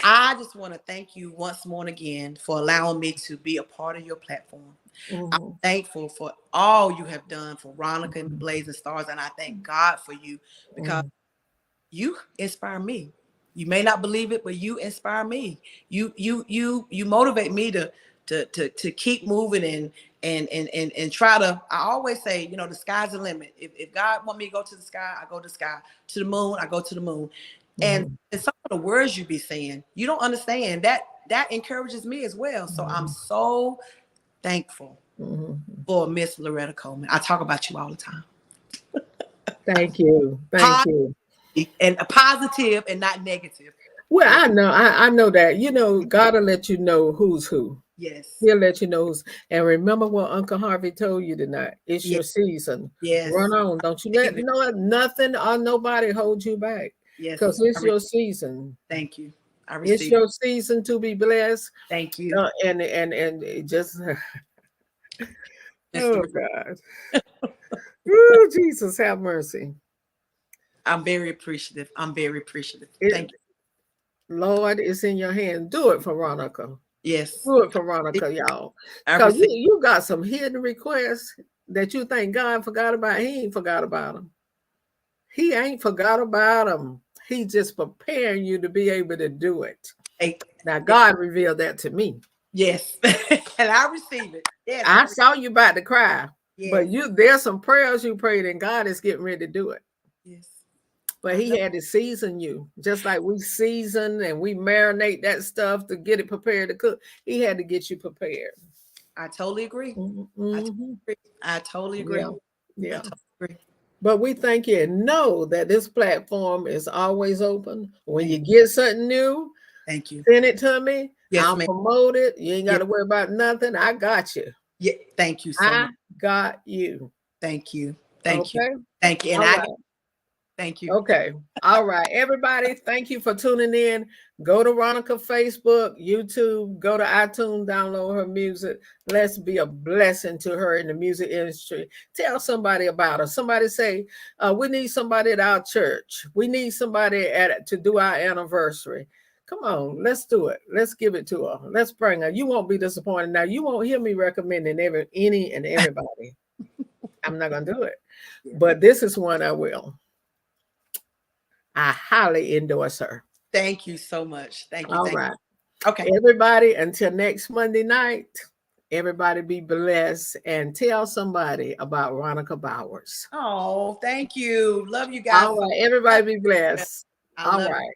I just want to thank you once more and again for allowing me to be a part of your platform. I'm Mm-hmm. thankful for all you have done for Ronica and the Blazing Stars, and I thank God for you because you inspire me. You may not believe it, but you inspire me. You motivate me to keep moving and try to. I always say, you know, the sky's the limit. If God want me to go to the sky, I go to the sky. To the moon, I go to the moon. And some of the words you be saying, you don't understand. That encourages me as well. So I'm so thankful for Miss Loretta Coleman. I talk about you all the time. Thank you. Thank you. And a positive and not negative. Well, Yeah. I know that. You know, God will let you know who's who. Yes. He'll let you know who's. And remember what Uncle Harvey told you tonight. It's Yes. your season. Yes. Run on. Don't you let nothing or nobody hold you back. Yes. Because it's your season. Thank you. I It's receive. your season to be blessed. Thank you. And it just That's oh the. God. Oh, Jesus, have mercy. I'm very appreciative. I'm very appreciative. It, Thank you. Lord, it's in your hand. Do it for Ronica. Yes. Do it for Ronica, y'all. I Because receive. you got some hidden requests that you think God forgot about. He ain't forgot about them. He ain't forgot about them. He just preparing you to be able to do it. Hey, Now, God revealed that to me. yes. And I receive it. Yes. I saw you about to cry, but Yes. there's some prayers you prayed, and God is getting ready to do it. Yes. But I he know. had to season you, just like we season and we marinate that stuff to get it prepared to cook. He had to get you prepared. I totally agree. I totally Mm-hmm. agree. I totally agree. Yeah, I yeah. totally agree. But we thank you and know that this platform is always open. When you Thank, get something new, thank you. send it to me. Yes, I'll ma'am. promote it. You ain't got Yes. to worry about nothing. I got you. Yeah. Thank you so I much. got you. Thank you. Thank you. Okay. Thank you. And All I right. thank you. Okay. All right. Everybody, thank you for tuning in. Go to Ronica Facebook, YouTube, go to iTunes, download her music. Let's be a blessing to her in the music industry. Tell somebody about her. Somebody say, we need somebody at our church. We need somebody to do our anniversary. Come on, let's do it. Let's give it to her. Let's bring her. You won't be disappointed. Now, you won't hear me recommending any and everybody. I'm not going to do it. Yeah. But this is one I will. I highly endorse her. Thank you so much. Thank you. All Thank right. you. Okay. Everybody, until next Monday night, everybody be blessed and tell somebody about Ronica Bowers. Oh, thank you. Love you guys All so right. Everybody be much. blessed. I All love you. right.